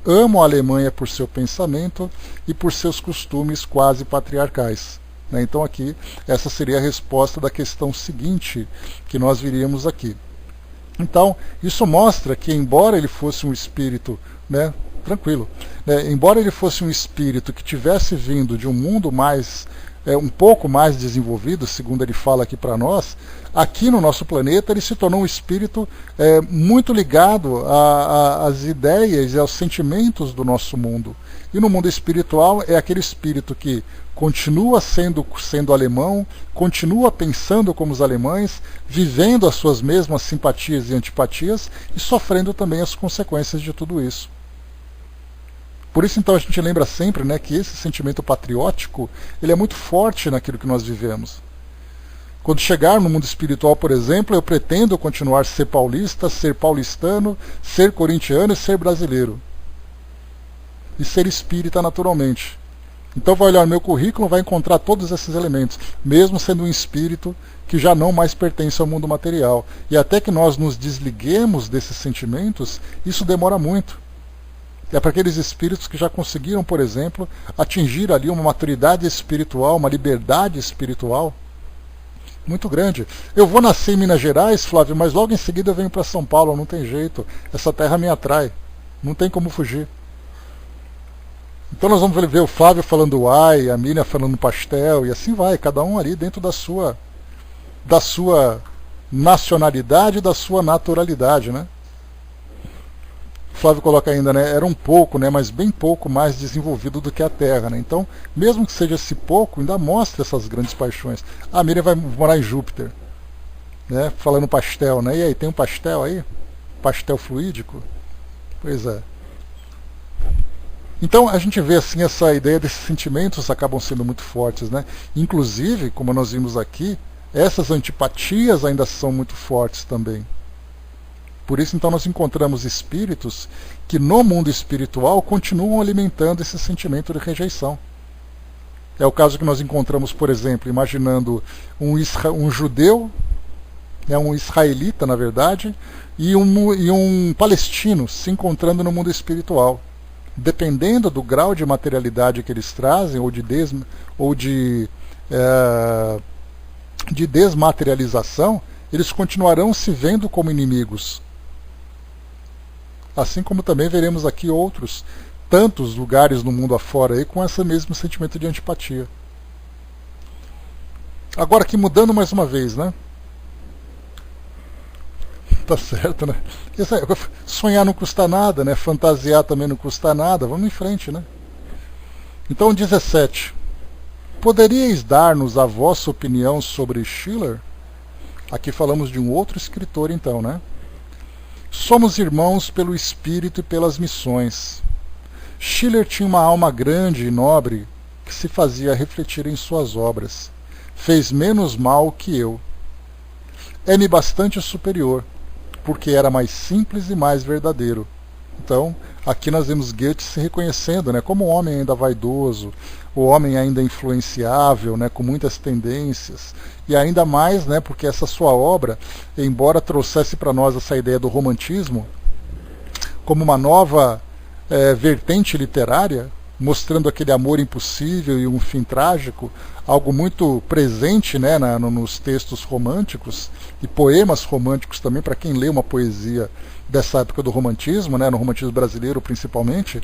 Amo a Alemanha por seu pensamento e por seus costumes quase patriarcais. Então aqui, essa seria a resposta da questão seguinte que nós viríamos aqui. Então, isso mostra que, embora ele fosse um espírito, né, tranquilo, né, embora ele fosse um espírito que tivesse vindo de um mundo mais, um pouco mais desenvolvido, segundo ele fala aqui para nós, aqui no nosso planeta ele se tornou um espírito muito ligado às ideias e aos sentimentos do nosso mundo. E no mundo espiritual é aquele espírito que continua sendo alemão, continua pensando como os alemães, vivendo as suas mesmas simpatias e antipatias e sofrendo também as consequências de tudo isso. Por isso, então, a gente lembra sempre, né, que esse sentimento patriótico ele é muito forte naquilo que nós vivemos. Quando chegar no mundo espiritual, por exemplo, eu pretendo continuar a ser paulista, ser paulistano, ser corintiano e ser brasileiro. E ser espírita naturalmente. Então vai olhar no meu currículo e vai encontrar todos esses elementos, mesmo sendo um espírito que já não mais pertence ao mundo material. E até que nós nos desliguemos desses sentimentos, isso demora muito. É para aqueles espíritos que já conseguiram, por exemplo, atingir ali uma maturidade espiritual, uma liberdade espiritual muito grande. Eu vou nascer em Minas Gerais, Flávio, mas logo em seguida eu venho para São Paulo, não tem jeito. Essa terra me atrai, não tem como fugir. Então nós vamos ver o Flávio falando ai, a Miriam falando pastel, e assim vai, cada um ali dentro da sua nacionalidade e da sua naturalidade, né? O Flávio coloca ainda, né, era um pouco, né, mas bem pouco mais desenvolvido do que a Terra, né? Então, mesmo que seja esse pouco, ainda mostra essas grandes paixões. A Miriam vai morar em Júpiter, né, falando pastel, né? E aí, tem um pastel aí? Pastel fluídico? Pois é. Então a gente vê assim essa ideia desses sentimentos acabam sendo muito fortes, né? Inclusive, como nós vimos aqui, essas antipatias ainda são muito fortes também. Por isso então nós encontramos espíritos que no mundo espiritual continuam alimentando esse sentimento de rejeição. É o caso que nós encontramos, por exemplo, imaginando um judeu, um israelita na verdade, e um palestino se encontrando no mundo espiritual. Dependendo do grau de materialidade que eles trazem, ou de desmaterialização, eles continuarão se vendo como inimigos. Assim como também veremos aqui tantos lugares no mundo afora aí, com esse mesmo sentimento de antipatia. Agora aqui mudando mais uma vez, né? Tá certo, né? Sonhar não custa nada, né? Fantasiar também não custa nada. Vamos em frente, né? Então, 17. Poderíeis dar-nos a vossa opinião sobre Schiller? Aqui falamos de um outro escritor, então, né? Somos irmãos pelo espírito e pelas missões. Schiller tinha uma alma grande e nobre que se fazia refletir em suas obras. Fez menos mal que eu. É-me bastante superior, porque era mais simples e mais verdadeiro. Então, aqui nós vemos Goethe se reconhecendo, né, como um homem ainda vaidoso, o homem ainda influenciável, né, com muitas tendências, e ainda mais, né, porque essa sua obra, embora trouxesse para nós essa ideia do romantismo, como uma nova vertente literária, mostrando aquele amor impossível e um fim trágico, algo muito presente, né, nos textos românticos e poemas românticos também, para quem lê uma poesia dessa época do romantismo, né, no romantismo brasileiro principalmente,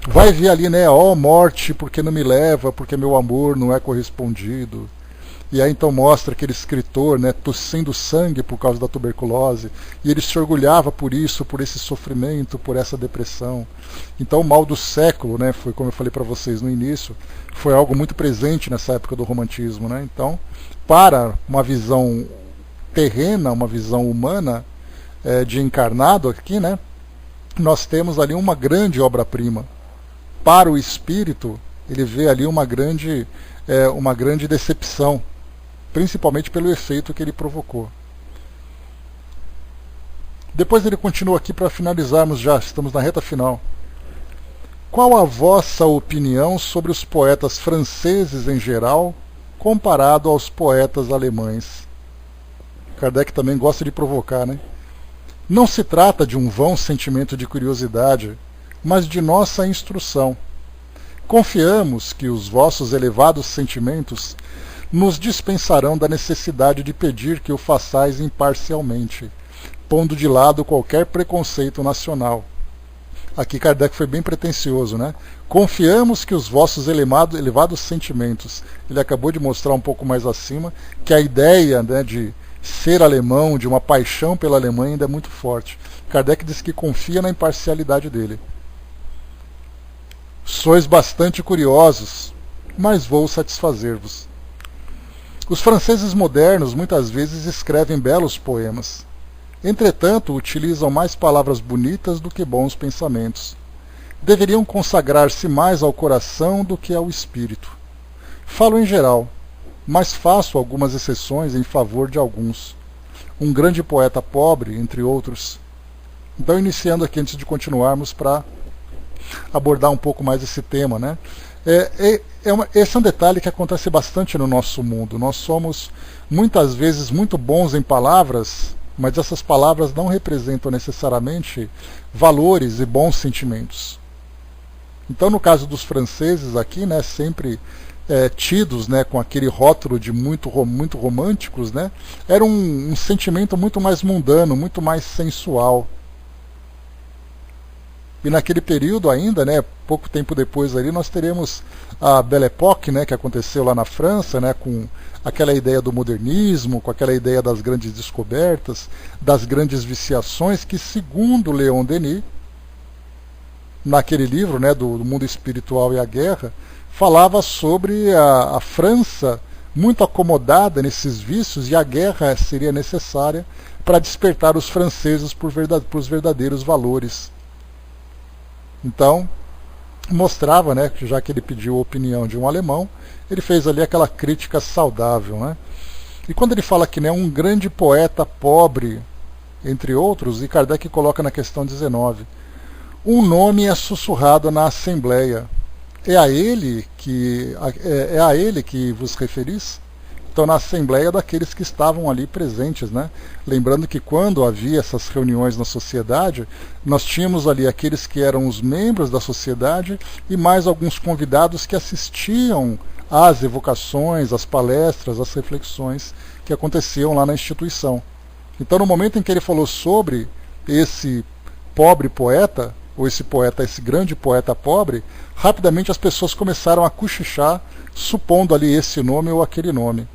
vai ver ali, né, ó morte, porque não me leva, porque meu amor não é correspondido. E aí então mostra aquele escritor, né, tossindo sangue por causa da tuberculose, e ele se orgulhava por isso, por esse sofrimento, por essa depressão. Então o mal do século, né, foi como eu falei para vocês no início, foi algo muito presente nessa época do romantismo, né? Então, para uma visão terrena, uma visão humana, de encarnado aqui, né, nós temos ali uma grande obra-prima. Para o espírito, ele vê ali uma grande decepção, principalmente pelo efeito que ele provocou. Depois ele continua aqui para finalizarmos já, estamos na reta final. Qual a vossa opinião sobre os poetas franceses em geral, comparado aos poetas alemães? Kardec também gosta de provocar, né? Não se trata de um vão sentimento de curiosidade, mas de nossa instrução. Confiamos que os vossos elevados sentimentos nos dispensarão da necessidade de pedir que o façais imparcialmente, pondo de lado qualquer preconceito nacional. Aqui Kardec foi bem pretensioso, né? Confiamos que os vossos elevados sentimentos. Ele acabou de mostrar um pouco mais acima que a ideia, né, de ser alemão, de uma paixão pela Alemanha ainda é muito forte. Kardec diz que confia na imparcialidade dele. Sois bastante curiosos, mas vou satisfazer-vos. Os franceses modernos muitas vezes escrevem belos poemas. Entretanto, utilizam mais palavras bonitas do que bons pensamentos. Deveriam consagrar-se mais ao coração do que ao espírito. Falo em geral, mas faço algumas exceções em favor de alguns. Um grande poeta pobre, entre outros. Então, iniciando aqui, antes de continuarmos, para abordar um pouco mais esse tema, né? Esse é um detalhe que acontece bastante no nosso mundo. Nós somos, muitas vezes, muito bons em palavras, mas essas palavras não representam necessariamente valores e bons sentimentos. Então, no caso dos franceses aqui, né, sempre tidos, né, com aquele rótulo de muito românticos, né, era um sentimento muito mais mundano, muito mais sensual. E naquele período ainda, né, pouco tempo depois ali, nós teremos a Belle Époque, né, que aconteceu lá na França, né, com aquela ideia do modernismo, com aquela ideia das grandes descobertas, das grandes viciações, que segundo Leon Denis, naquele livro, né, do mundo espiritual e a guerra, falava sobre a França muito acomodada nesses vícios, e a guerra seria necessária para despertar os franceses para os verdadeiros valores. Então, mostrava, né, que já que ele pediu a opinião de um alemão, ele fez ali aquela crítica saudável, né? E quando ele fala que, né, um grande poeta pobre, entre outros, e Kardec coloca na questão 19, um nome é sussurrado na Assembleia. É a ele que vos referis? Então, na Assembleia daqueles que estavam ali presentes, né? Lembrando que quando havia essas reuniões na sociedade, nós tínhamos ali aqueles que eram os membros da sociedade e mais alguns convidados que assistiam às evocações, às palestras, às reflexões que aconteciam lá na instituição. Então, no momento em que ele falou sobre esse pobre poeta, ou esse grande poeta pobre, rapidamente as pessoas começaram a cochichar, supondo ali esse nome ou aquele nome.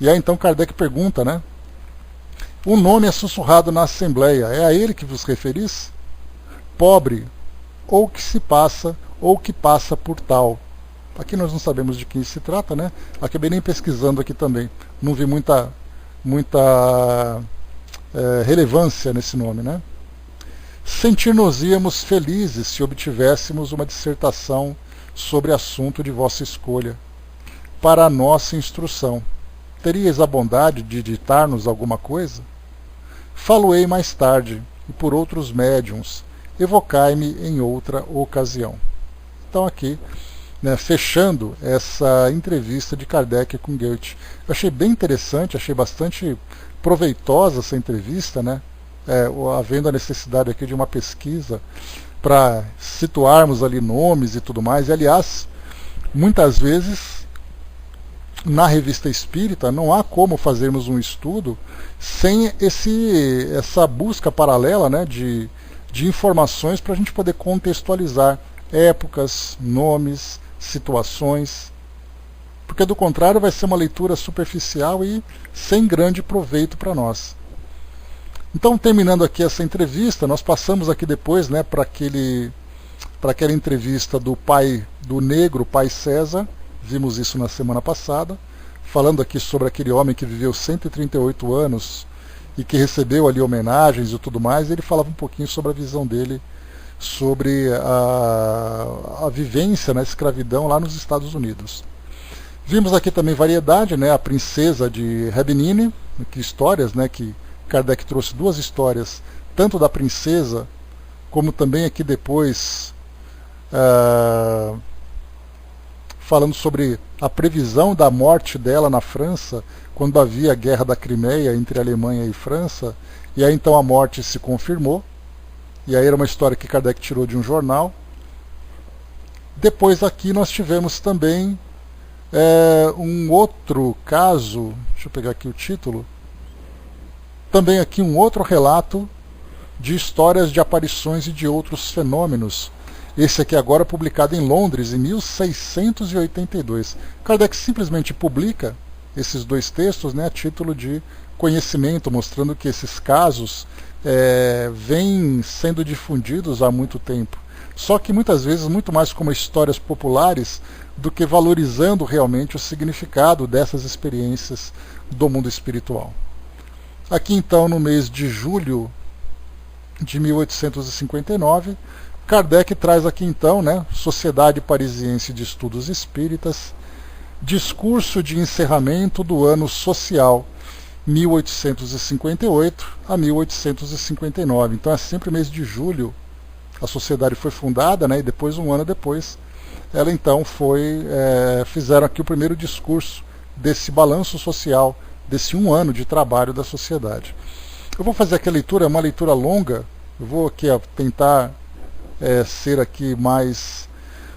E aí então Kardec pergunta, né? O nome é sussurrado na Assembleia, é a ele que vos referis? Pobre, ou que se passa, ou que passa por tal. Aqui nós não sabemos de quem se trata, né? Acabei nem pesquisando aqui também. Não vi muita relevância nesse nome, né? Sentir-nos-íamos felizes se obtivéssemos uma dissertação sobre assunto de vossa escolha, para a nossa instrução. Teríeis a bondade de ditar-nos alguma coisa? Falo-ei mais tarde, e por outros médiuns, evocai-me em outra ocasião. Então aqui, né, fechando essa entrevista de Kardec com Goethe. Eu achei bem interessante, achei bastante proveitosa essa entrevista, né? Havendo a necessidade aqui de uma pesquisa para situarmos ali nomes e tudo mais. E, aliás, muitas vezes na Revista Espírita não há como fazermos um estudo sem essa busca paralela, né, de informações para a gente poder contextualizar épocas, nomes, situações. porque do contrário vai ser uma leitura superficial e sem grande proveito para nós. Então, terminando aqui essa entrevista, nós passamos aqui depois, né, para aquela entrevista do pai do negro, pai César, vimos isso na semana passada, falando aqui sobre aquele homem que viveu 138 anos e que recebeu ali homenagens e tudo mais. Ele falava um pouquinho sobre a visão dele sobre a vivência na escravidão lá nos Estados Unidos. Vimos aqui também variedade, né, a princesa de Rebnine, que histórias, né, que Kardec trouxe duas histórias, tanto da princesa, como também aqui depois, falando sobre a previsão da morte dela na França, quando havia a guerra da Crimeia entre Alemanha e França, e aí então a morte se confirmou, e aí era uma história que Kardec tirou de um jornal. Depois aqui nós tivemos também um outro caso, deixa eu pegar aqui o título, também aqui um outro relato de histórias de aparições e de outros fenômenos. Esse aqui agora publicado em Londres, em 1682. Kardec simplesmente publica esses dois textos, né, a título de conhecimento, mostrando que esses casos vêm sendo difundidos há muito tempo. Só que muitas vezes muito mais como histórias populares do que valorizando realmente o significado dessas experiências do mundo espiritual. Aqui então, no mês de julho de 1859, Kardec traz aqui então, né, Sociedade Parisiense de Estudos Espíritas, discurso de encerramento do ano social 1858 a 1859. Então é sempre mês de julho. A sociedade foi fundada, né, e depois, um ano depois, ela então fizeram aqui o primeiro discurso desse balanço social, desse um ano de trabalho da sociedade. Eu vou fazer aqui a leitura, é uma leitura longa, eu vou aqui tentar ser aqui mais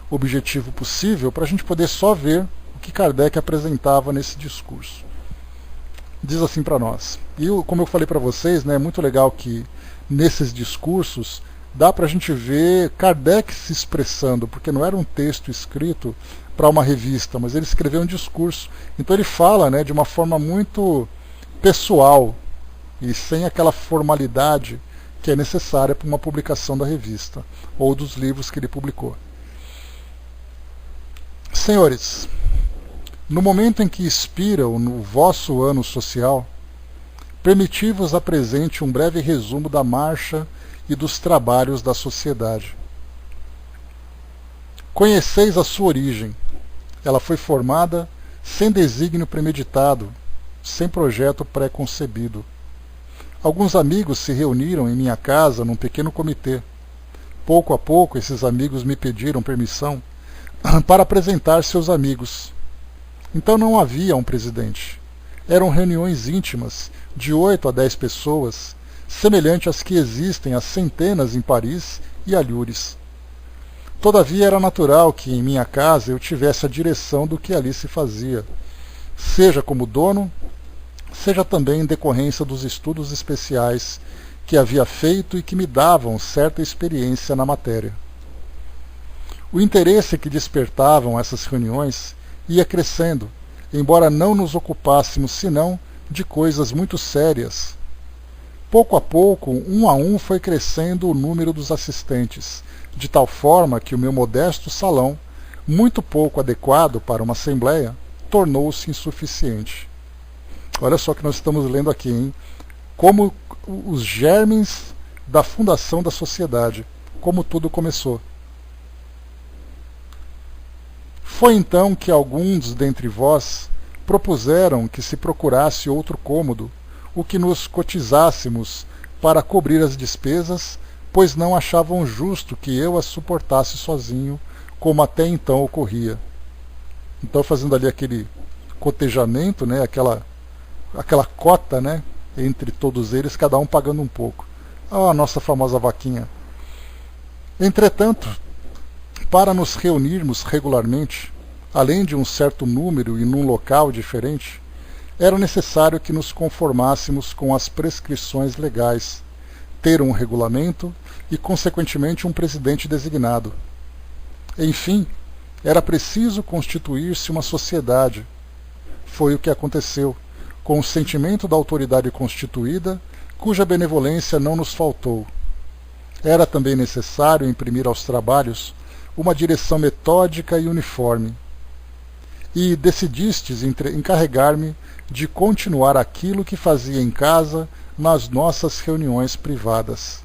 objetivo possível, para a gente poder só ver o que Kardec apresentava nesse discurso. Diz assim para nós, e como eu falei para vocês, né, é muito legal que nesses discursos dá para a gente ver Kardec se expressando, porque não era um texto escrito para uma revista, mas ele escreveu um discurso. Então ele fala, né, de uma forma muito pessoal e sem aquela formalidade que é necessária para uma publicação da revista ou dos livros que ele publicou. Senhores, no momento em que expiram no vosso ano social, permiti-vos apresente um breve resumo da marcha e dos trabalhos da sociedade. Conheceis a sua origem. Ela foi formada sem desígnio premeditado, sem projeto pré-concebido. Alguns amigos se reuniram em minha casa num pequeno comitê. Pouco a pouco, esses amigos me pediram permissão para apresentar seus amigos. Então não havia um presidente. Eram reuniões íntimas, de 8 a 10 pessoas, semelhante às que existem a centenas em Paris e Alhures. Todavia era natural que em minha casa eu tivesse a direção do que ali se fazia, seja como dono, seja também em decorrência dos estudos especiais que havia feito e que me davam certa experiência na matéria. O interesse que despertavam essas reuniões ia crescendo, embora não nos ocupássemos senão de coisas muito sérias. Pouco a pouco, um a um, foi crescendo o número dos assistentes, de tal forma que o meu modesto salão, muito pouco adequado para uma assembleia, tornou-se insuficiente. Olha só o que nós estamos lendo aqui, hein? Como os germes da fundação da sociedade, como tudo começou. Foi então que alguns dentre vós propuseram que se procurasse outro cômodo, o que nos cotizássemos para cobrir as despesas, pois não achavam justo que eu as suportasse sozinho, como até então ocorria. Então, fazendo ali aquele cotejamento, né, aquela cota, né, entre todos eles, cada um pagando um pouco. A nossa famosa vaquinha. Entretanto, para nos reunirmos regularmente, além de um certo número e num local diferente, era necessário que nos conformássemos com as prescrições legais, ter um regulamento e, consequentemente, um presidente designado. Enfim, Era preciso constituir-se uma sociedade. Foi o que aconteceu, com o sentimento da autoridade constituída, cuja benevolência não nos faltou. Era também necessário imprimir aos trabalhos uma direção metódica e uniforme. E decidistes encarregar-me de continuar aquilo que fazia em casa nas nossas reuniões privadas.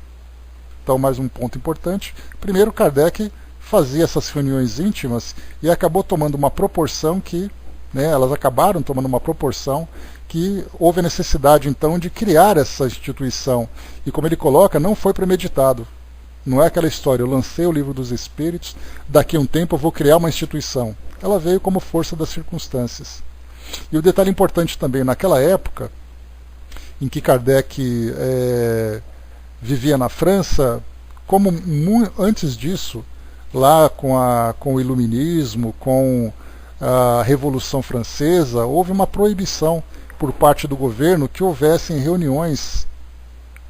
Então, mais um ponto importante. Primeiro, Kardec fazia essas reuniões íntimas e acabou tomando uma proporção que, elas acabaram tomando uma proporção que houve a necessidade, então, de criar essa instituição. E como ele coloca, não foi premeditado. Não é aquela história, eu lancei o Livro dos Espíritos, daqui a um tempo eu vou criar uma instituição. Ela veio como força das circunstâncias. E o detalhe importante também, naquela época, em que Kardec vivia na França, como antes disso, lá com o Iluminismo, com a Revolução Francesa, houve uma proibição por parte do governo que houvessem reuniões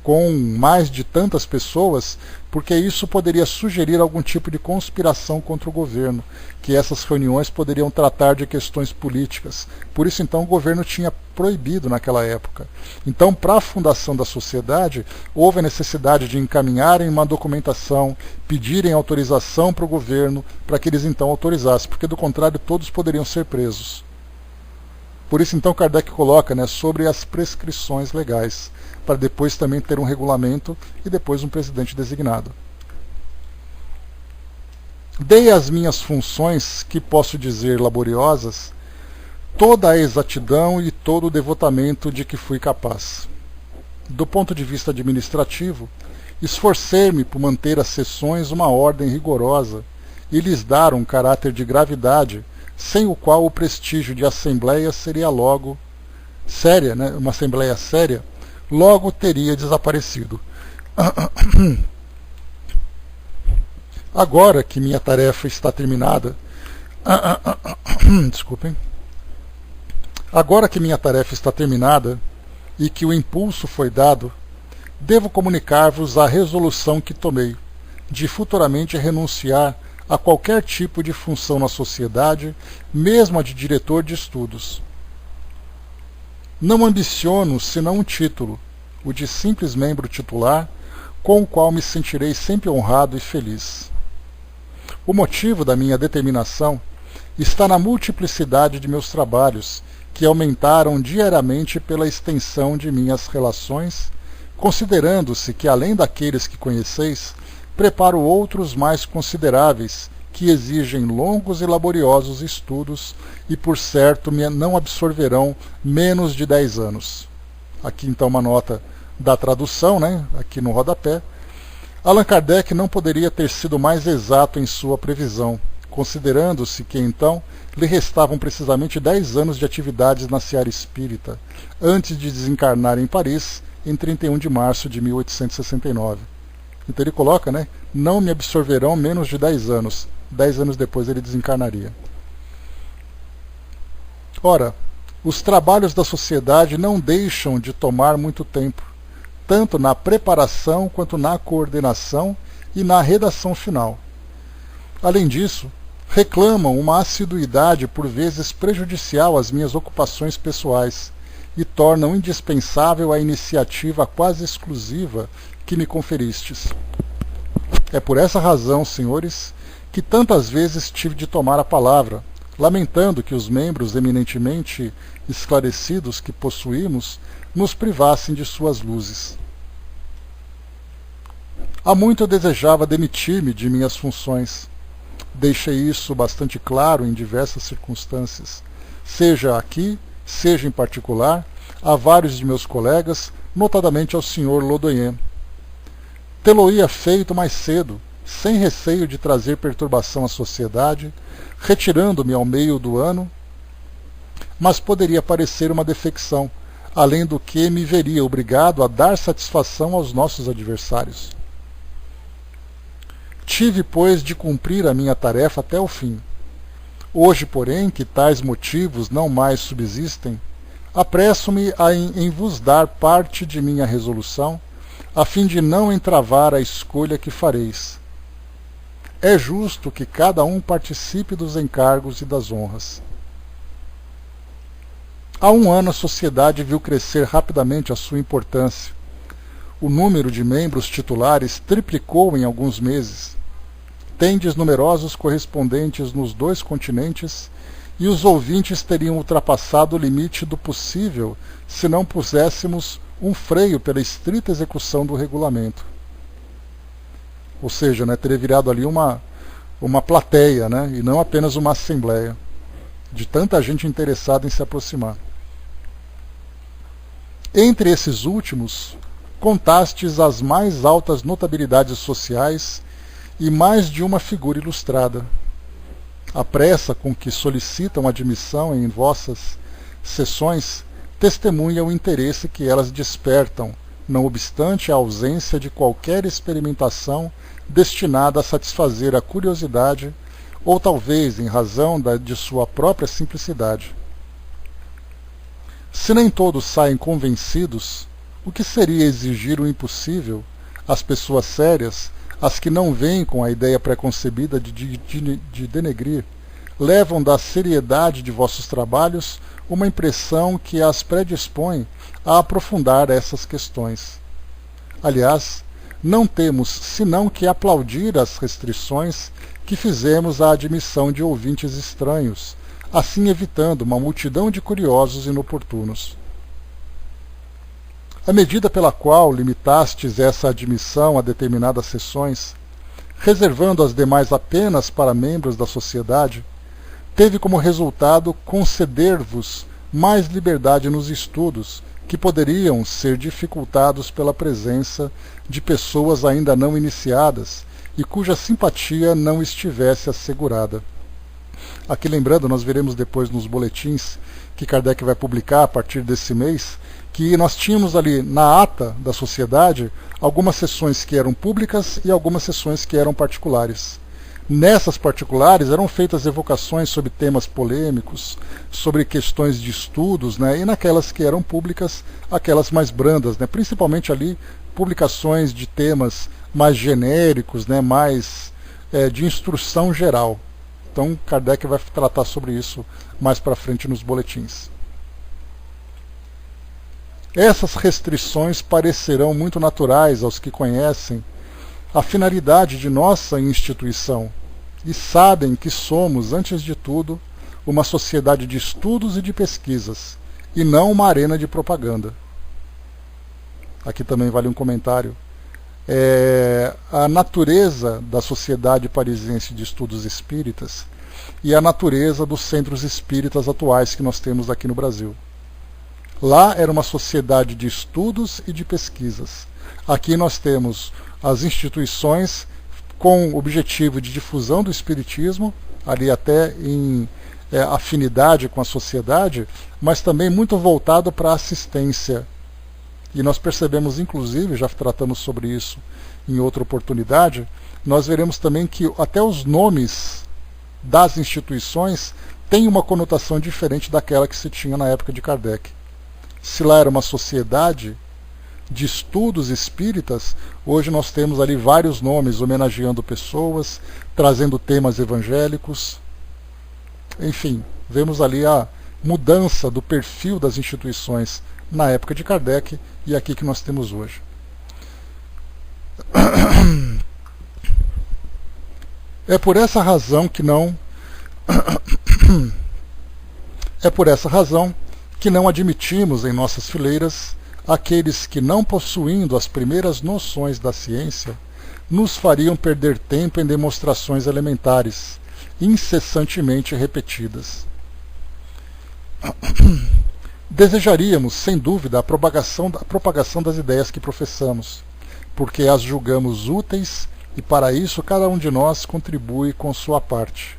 com mais de tantas pessoas, porque isso poderia sugerir algum tipo de conspiração contra o governo, que essas reuniões poderiam tratar de questões políticas. Por isso, então, o governo tinha proibido naquela época. Então, para a fundação da sociedade, houve a necessidade de encaminharem uma documentação, pedirem autorização para o governo, para que eles então autorizassem, porque do contrário todos poderiam ser presos. Por isso, então, Kardec coloca sobre as prescrições legais, para depois também ter um regulamento e depois um presidente designado. Dei às minhas funções, que posso dizer laboriosas, toda a exatidão e todo o devotamento de que fui capaz. Do ponto de vista administrativo, esforcei-me por manter as sessões uma ordem rigorosa e lhes dar um caráter de gravidade, sem o qual o prestígio de assembleia seria logo séria, uma assembleia séria, logo teria desaparecido. Agora que minha tarefa está terminada, desculpem. Agora que minha tarefa está terminada e que o impulso foi dado, devo comunicar-vos a resolução que tomei, de futuramente renunciar a qualquer tipo de função na sociedade, mesmo a de diretor de estudos. Não ambiciono senão um título, o de simples membro titular, com o qual me sentirei sempre honrado e feliz. O motivo da minha determinação está na multiplicidade de meus trabalhos, que aumentaram diariamente pela extensão de minhas relações, considerando-se que, além daqueles que conheceis, preparo outros mais consideráveis, que exigem longos e laboriosos estudos e, por certo, não absorverão menos de 10 anos. Aqui, então, uma nota da tradução, aqui no rodapé. Allan Kardec não poderia ter sido mais exato em sua previsão, considerando-se que, então, lhe restavam precisamente 10 anos de atividades na seara espírita, antes de desencarnar em Paris, em 31 de março de 1869. Então ele coloca, não me absorverão menos de 10 anos. 10 anos depois ele desencarnaria. Ora, os trabalhos da sociedade não deixam de tomar muito tempo, tanto na preparação quanto na coordenação e na redação final. Além disso, reclamam uma assiduidade por vezes prejudicial às minhas ocupações pessoais e tornam indispensável a iniciativa quase exclusiva que me conferistes. É por essa razão, senhores, que tantas vezes tive de tomar a palavra, lamentando que os membros eminentemente esclarecidos que possuímos nos privassem de suas luzes. Há muito eu desejava demitir-me de minhas funções. Deixei isso bastante claro em diversas circunstâncias, seja aqui, seja em particular, a vários de meus colegas, notadamente ao Sr. Laudoyen. Tê-lo-ia feito mais cedo, sem receio de trazer perturbação à sociedade, retirando-me ao meio do ano, mas poderia parecer uma defecção, além do que me veria obrigado a dar satisfação aos nossos adversários. Tive, pois, de cumprir a minha tarefa até o fim. Hoje, porém, que tais motivos não mais subsistem, apresso-me em vos dar parte de minha resolução, a fim de não entravar a escolha que fareis. é justo que cada um participe dos encargos e das honras. Há um ano a sociedade viu crescer rapidamente a sua importância. O número de membros titulares triplicou em alguns meses. Tendes numerosos correspondentes nos 2 continentes, e os ouvintes teriam ultrapassado o limite do possível se não puséssemos um freio pela estrita execução do regulamento. Ou seja, teria virado ali uma plateia, e não apenas uma assembleia, de tanta gente interessada em se aproximar. Entre esses últimos, contastes as mais altas notabilidades sociais e mais de uma figura ilustrada. A pressa com que solicitam admissão em vossas sessões testemunha o interesse que elas despertam, não obstante a ausência de qualquer experimentação destinada a satisfazer a curiosidade, ou talvez em razão de sua própria simplicidade. Se nem todos saem convencidos, o que seria exigir o impossível? As pessoas sérias, as que não veem com a ideia preconcebida de denegrir, levam da seriedade de vossos trabalhos uma impressão que as predispõe a aprofundar essas questões. Aliás, não temos senão que aplaudir as restrições que fizemos à admissão de ouvintes estranhos, assim evitando uma multidão de curiosos inoportunos. A medida pela qual limitastes essa admissão a determinadas sessões, reservando as demais apenas para membros da sociedade, teve como resultado conceder-vos mais liberdade nos estudos, que poderiam ser dificultados pela presença de pessoas ainda não iniciadas e cuja simpatia não estivesse assegurada. Aqui lembrando, nós veremos depois nos boletins que Kardec vai publicar a partir desse mês, que nós tínhamos ali na ata da sociedade algumas sessões que eram públicas e algumas sessões que eram particulares. Nessas particulares eram feitas evocações sobre temas polêmicos, sobre questões de estudos, e naquelas que eram públicas, aquelas mais brandas, principalmente ali publicações de temas mais genéricos, mais de instrução geral. Então Kardec vai tratar sobre isso mais para frente nos boletins. Essas restrições parecerão muito naturais aos que conhecem a finalidade de nossa instituição e sabem que somos, antes de tudo, uma sociedade de estudos e de pesquisas, e não uma arena de propaganda. Aqui também vale um comentário. A natureza da Sociedade Parisiense de Estudos Espíritas e a natureza dos centros espíritas atuais que nós temos aqui no Brasil. Lá era uma sociedade de estudos e de pesquisas. Aqui nós temos as instituições com o objetivo de difusão do espiritismo, ali até em afinidade com a sociedade, mas também muito voltado para a assistência. E nós percebemos, inclusive, já tratamos sobre isso em outra oportunidade, nós veremos também que até os nomes das instituições têm uma conotação diferente daquela que se tinha na época de Kardec. Se lá era uma sociedade de estudos espíritas, hoje nós temos ali vários nomes homenageando pessoas, trazendo temas evangélicos. Enfim, vemos ali a mudança do perfil das instituições na época de Kardec e aqui que nós temos hoje. É por essa razão que não admitimos em nossas fileiras aqueles que, não possuindo as primeiras noções da ciência, nos fariam perder tempo em demonstrações elementares, incessantemente repetidas. Desejaríamos, sem dúvida, a propagação das ideias que professamos, porque as julgamos úteis e para isso cada um de nós contribui com sua parte.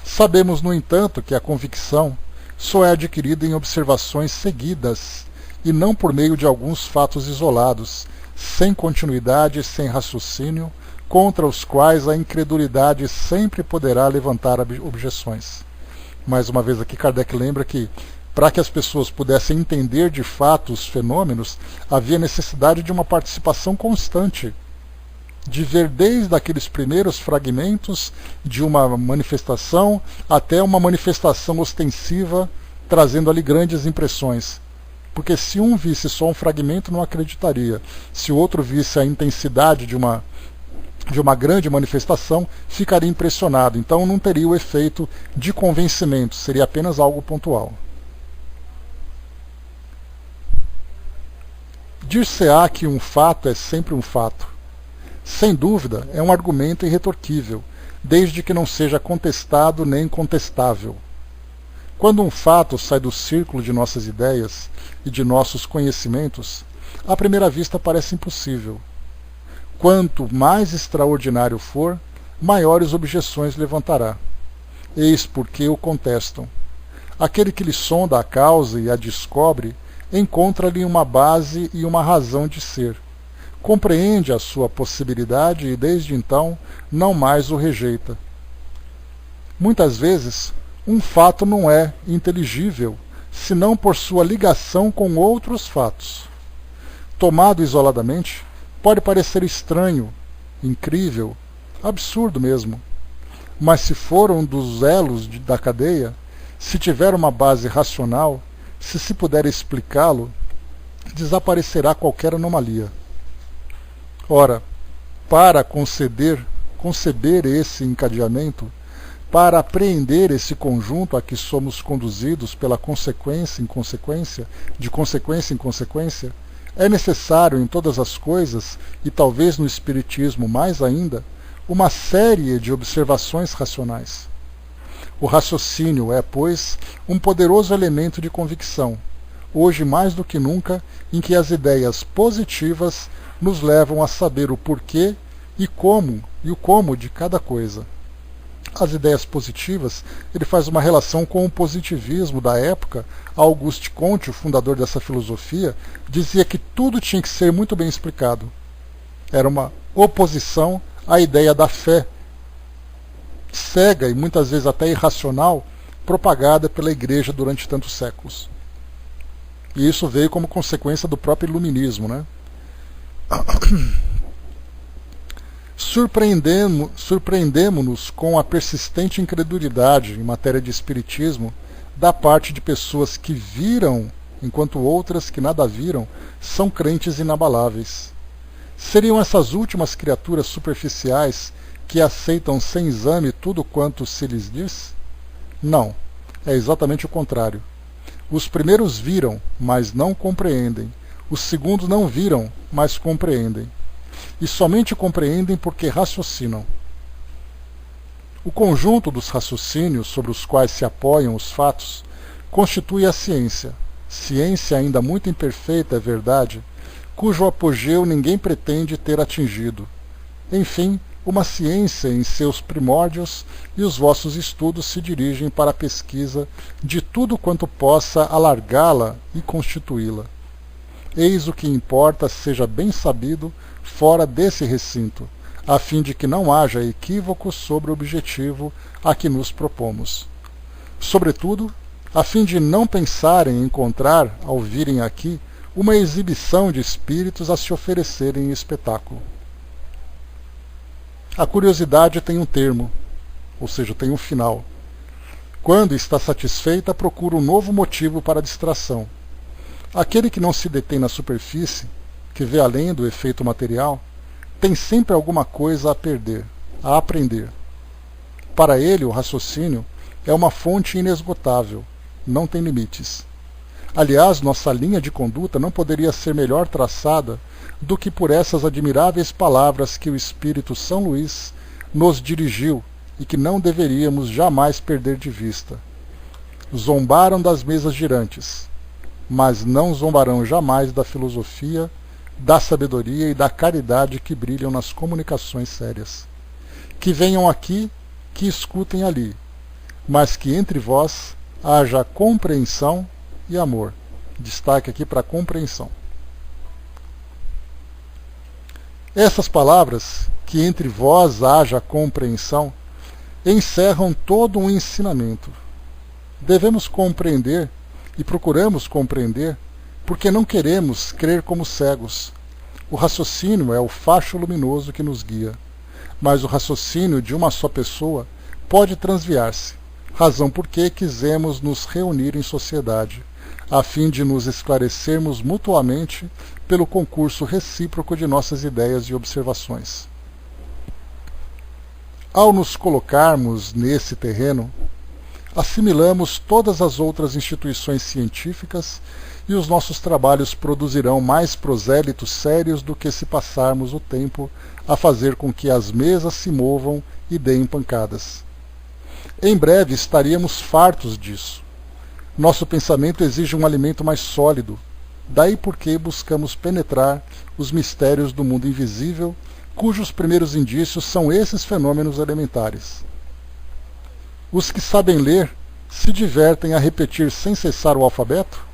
Sabemos, no entanto, que a convicção só é adquirida em observações seguidas e não por meio de alguns fatos isolados, sem continuidade e sem raciocínio, contra os quais a incredulidade sempre poderá levantar objeções. Mais uma vez aqui Kardec lembra que, para que as pessoas pudessem entender de fato os fenômenos, havia necessidade de uma participação constante de ver desde aqueles primeiros fragmentos de uma manifestação até uma manifestação ostensiva, trazendo ali grandes impressões. Porque se um visse só um fragmento, não acreditaria. Se o outro visse a intensidade de uma grande manifestação, ficaria impressionado. Então não teria o efeito de convencimento, seria apenas algo pontual. Dir-se-á que um fato é sempre um fato. Sem dúvida, é um argumento irretorquível, desde que não seja contestado nem contestável. Quando um fato sai do círculo de nossas ideias e de nossos conhecimentos, à primeira vista parece impossível. Quanto mais extraordinário for, maiores objeções levantará. Eis porque o contestam. Aquele que lhe sonda a causa e a descobre, encontra-lhe uma base e uma razão de ser. Compreende a sua possibilidade e, desde então, não mais o rejeita. Muitas vezes, um fato não é inteligível, senão por sua ligação com outros fatos. Tomado isoladamente, pode parecer estranho, incrível, absurdo mesmo. Mas se for um dos elos da cadeia, se tiver uma base racional, se puder explicá-lo, desaparecerá qualquer anomalia. Ora, para conceber esse encadeamento, para apreender esse conjunto a que somos conduzidos pela consequência em consequência, de consequência em consequência, é necessário em todas as coisas, e talvez no Espiritismo mais ainda, uma série de observações racionais. O raciocínio é, pois, um poderoso elemento de convicção, hoje mais do que nunca, em que as ideias positivas nos levam a saber o porquê e o como de cada coisa. As ideias positivas, ele faz uma relação com o positivismo da época. Auguste Comte, o fundador dessa filosofia, dizia que tudo tinha que ser muito bem explicado. Era uma oposição à ideia da fé cega e muitas vezes até irracional, propagada pela Igreja durante tantos séculos. E isso veio como consequência do próprio iluminismo, né? Surpreendemo-nos com a persistente incredulidade em matéria de espiritismo da parte de pessoas que viram, enquanto outras que nada viram são crentes inabaláveis. Seriam essas últimas criaturas superficiais que aceitam sem exame tudo quanto se lhes diz? Não, é exatamente o contrário. Os primeiros viram, mas não compreendem. Os segundos não viram, mas compreendem. E somente compreendem porque raciocinam. O conjunto dos raciocínios sobre os quais se apoiam os fatos constitui a ciência, ciência ainda muito imperfeita, é verdade, cujo apogeu ninguém pretende ter atingido. Enfim, uma ciência em seus primórdios, e os vossos estudos se dirigem para a pesquisa de tudo quanto possa alargá-la e constituí-la. Eis o que importa seja bem sabido fora desse recinto, a fim de que não haja equívoco sobre o objetivo a que nos propomos. Sobretudo, a fim de não pensarem em encontrar, ao virem aqui, uma exibição de espíritos a se oferecerem em espetáculo. A curiosidade tem um termo, ou seja, tem um final. Quando está satisfeita, procura um novo motivo para a distração. Aquele que não se detém na superfície, que vê além do efeito material, tem sempre alguma coisa a perder, a aprender. Para ele, o raciocínio é uma fonte inesgotável, não tem limites. Aliás, nossa linha de conduta não poderia ser melhor traçada do que por essas admiráveis palavras que o Espírito São Luís nos dirigiu e que não deveríamos jamais perder de vista. Zombaram das mesas girantes, mas não zombarão jamais da filosofia, da sabedoria e da caridade que brilham nas comunicações sérias. Que venham aqui, que escutem ali, mas que entre vós haja compreensão e amor. Destaque aqui para a compreensão. Essas palavras, que entre vós haja compreensão, encerram todo um ensinamento. Devemos compreender, e procuramos compreender, porque não queremos crer como cegos, O raciocínio é o facho luminoso que nos guia, mas o raciocínio de uma só pessoa pode transviar-se, razão por que quisemos nos reunir em sociedade, a fim de nos esclarecermos mutuamente pelo concurso recíproco de nossas ideias e observações. Ao nos colocarmos nesse terreno, assimilamos todas as outras instituições científicas e os nossos trabalhos produzirão mais prosélitos sérios do que se passarmos o tempo a fazer com que as mesas se movam e deem pancadas. Em breve estaríamos fartos disso. Nosso pensamento exige um alimento mais sólido, daí porque buscamos penetrar os mistérios do mundo invisível, cujos primeiros indícios são esses fenômenos elementares. Os que sabem ler se divertem a repetir sem cessar o alfabeto?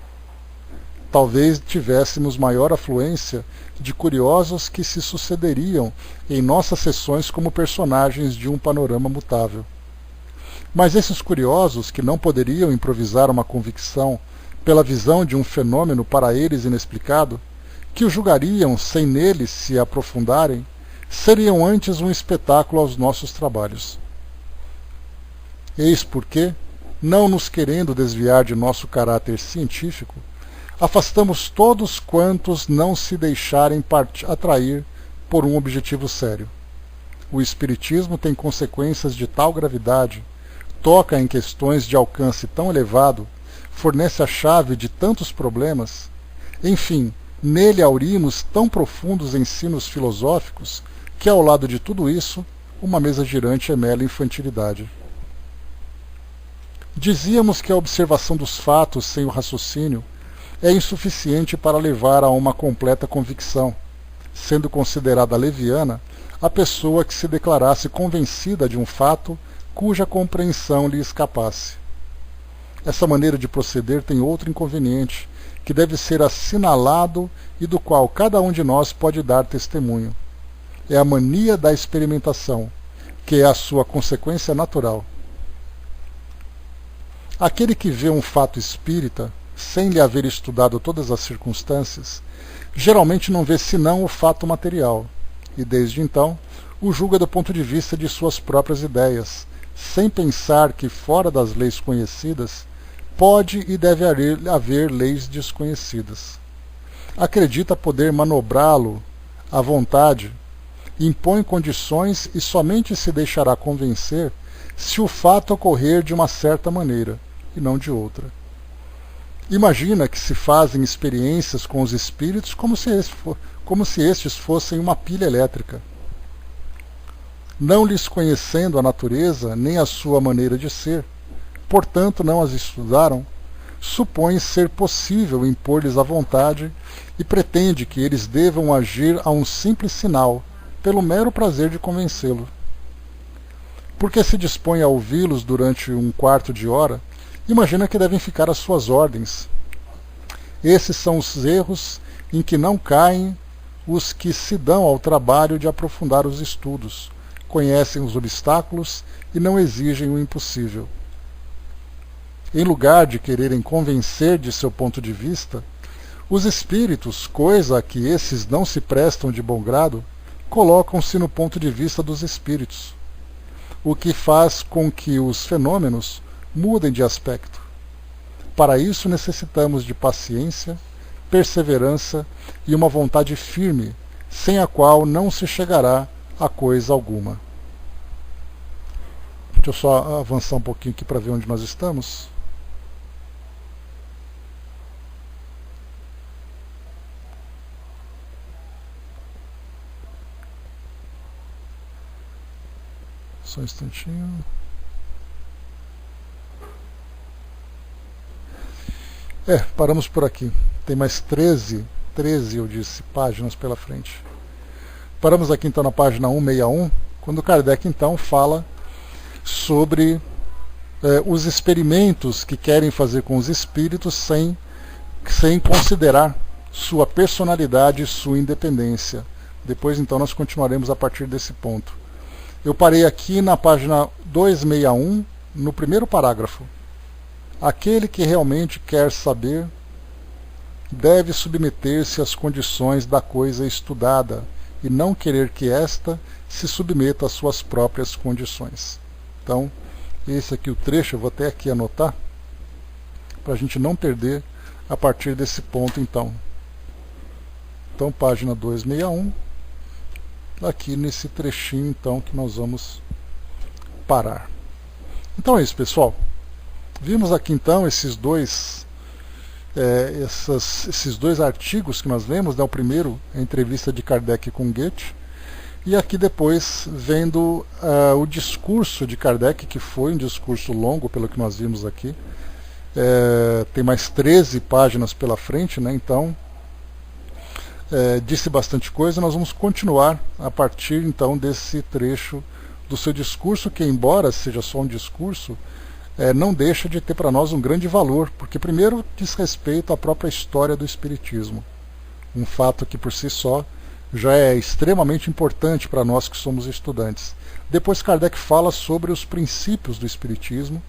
Talvez tivéssemos maior afluência de curiosos que se sucederiam em nossas sessões como personagens de um panorama mutável. Mas esses curiosos, que não poderiam improvisar uma convicção pela visão de um fenômeno para eles inexplicado, que o julgariam sem nele se aprofundarem, seriam antes um espetáculo aos nossos trabalhos. Eis porque, não nos querendo desviar de nosso caráter científico, afastamos todos quantos não se deixarem atrair por um objetivo sério. O Espiritismo tem consequências de tal gravidade, toca em questões de alcance tão elevado, fornece a chave de tantos problemas, enfim, nele aurimos tão profundos ensinos filosóficos que, ao lado de tudo isso, uma mesa girante é mera infantilidade. Dizíamos que a observação dos fatos sem o raciocínio é insuficiente para levar a uma completa convicção, sendo considerada leviana a pessoa que se declarasse convencida de um fato cuja compreensão lhe escapasse. Essa maneira de proceder tem outro inconveniente, que deve ser assinalado e do qual cada um de nós pode dar testemunho. É a mania da experimentação, que é a sua consequência natural. Aquele que vê um fato espírita, sem lhe haver estudado todas as circunstâncias, geralmente não vê senão o fato material, e desde então o julga do ponto de vista de suas próprias ideias, sem pensar que fora das leis conhecidas pode e deve haver leis desconhecidas. Acredita poder manobrá-lo à vontade, impõe condições e somente se deixará convencer se o fato ocorrer de uma certa maneira e não de outra. Imagina que se fazem experiências com os espíritos como se estes fossem uma pilha elétrica. Não lhes conhecendo a natureza nem a sua maneira de ser, portanto não as estudaram, supõe ser possível impor-lhes a vontade e pretende que eles devam agir a um simples sinal, pelo mero prazer de convencê-lo. Porque se dispõe a ouvi-los durante um quarto de hora, imagina que devem ficar às suas ordens. Esses são os erros em que não caem os que se dão ao trabalho de aprofundar os estudos, conhecem os obstáculos e não exigem o impossível. Em lugar de quererem convencer de seu ponto de vista, os espíritos, coisa a que esses não se prestam de bom grado, colocam-se no ponto de vista dos espíritos, o que faz com que os fenômenos mudem de aspecto. Para isso necessitamos de paciência, perseverança e uma vontade firme, sem a qual não se chegará a coisa alguma. Deixa eu só avançar um pouquinho aqui para ver onde nós estamos. Só um instantinho. Paramos por aqui. Tem mais 13 eu disse, páginas pela frente. Paramos aqui então na página 161, quando Kardec então fala sobre os experimentos que querem fazer com os espíritos sem considerar sua personalidade e sua independência. Depois então nós continuaremos a partir desse ponto. Eu parei aqui na página 261, no primeiro parágrafo. Aquele que realmente quer saber deve submeter-se às condições da coisa estudada e não querer que esta se submeta às suas próprias condições. Então, esse aqui o trecho, eu vou até aqui anotar, para a gente não perder a partir desse ponto então. Então, página 261, aqui nesse trechinho então que nós vamos parar. Então é isso, pessoal. Vimos aqui então esses dois artigos que nós lemos, né? O primeiro, a entrevista de Kardec com Goethe, e aqui depois vendo o discurso de Kardec, que foi um discurso longo, pelo que nós vimos aqui. Tem mais 13 páginas pela frente, né? Então disse bastante coisa. Nós vamos continuar a partir então desse trecho do seu discurso, que embora seja só um discurso, não deixa de ter para nós um grande valor, porque primeiro diz respeito à própria história do Espiritismo, um fato que por si só já é extremamente importante para nós que somos estudantes. Depois Kardec fala sobre os princípios do Espiritismo,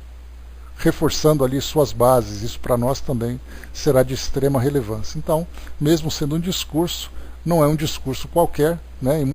reforçando ali suas bases. Isso para nós também será de extrema relevância. Então, mesmo sendo um discurso, não é um discurso qualquer, né?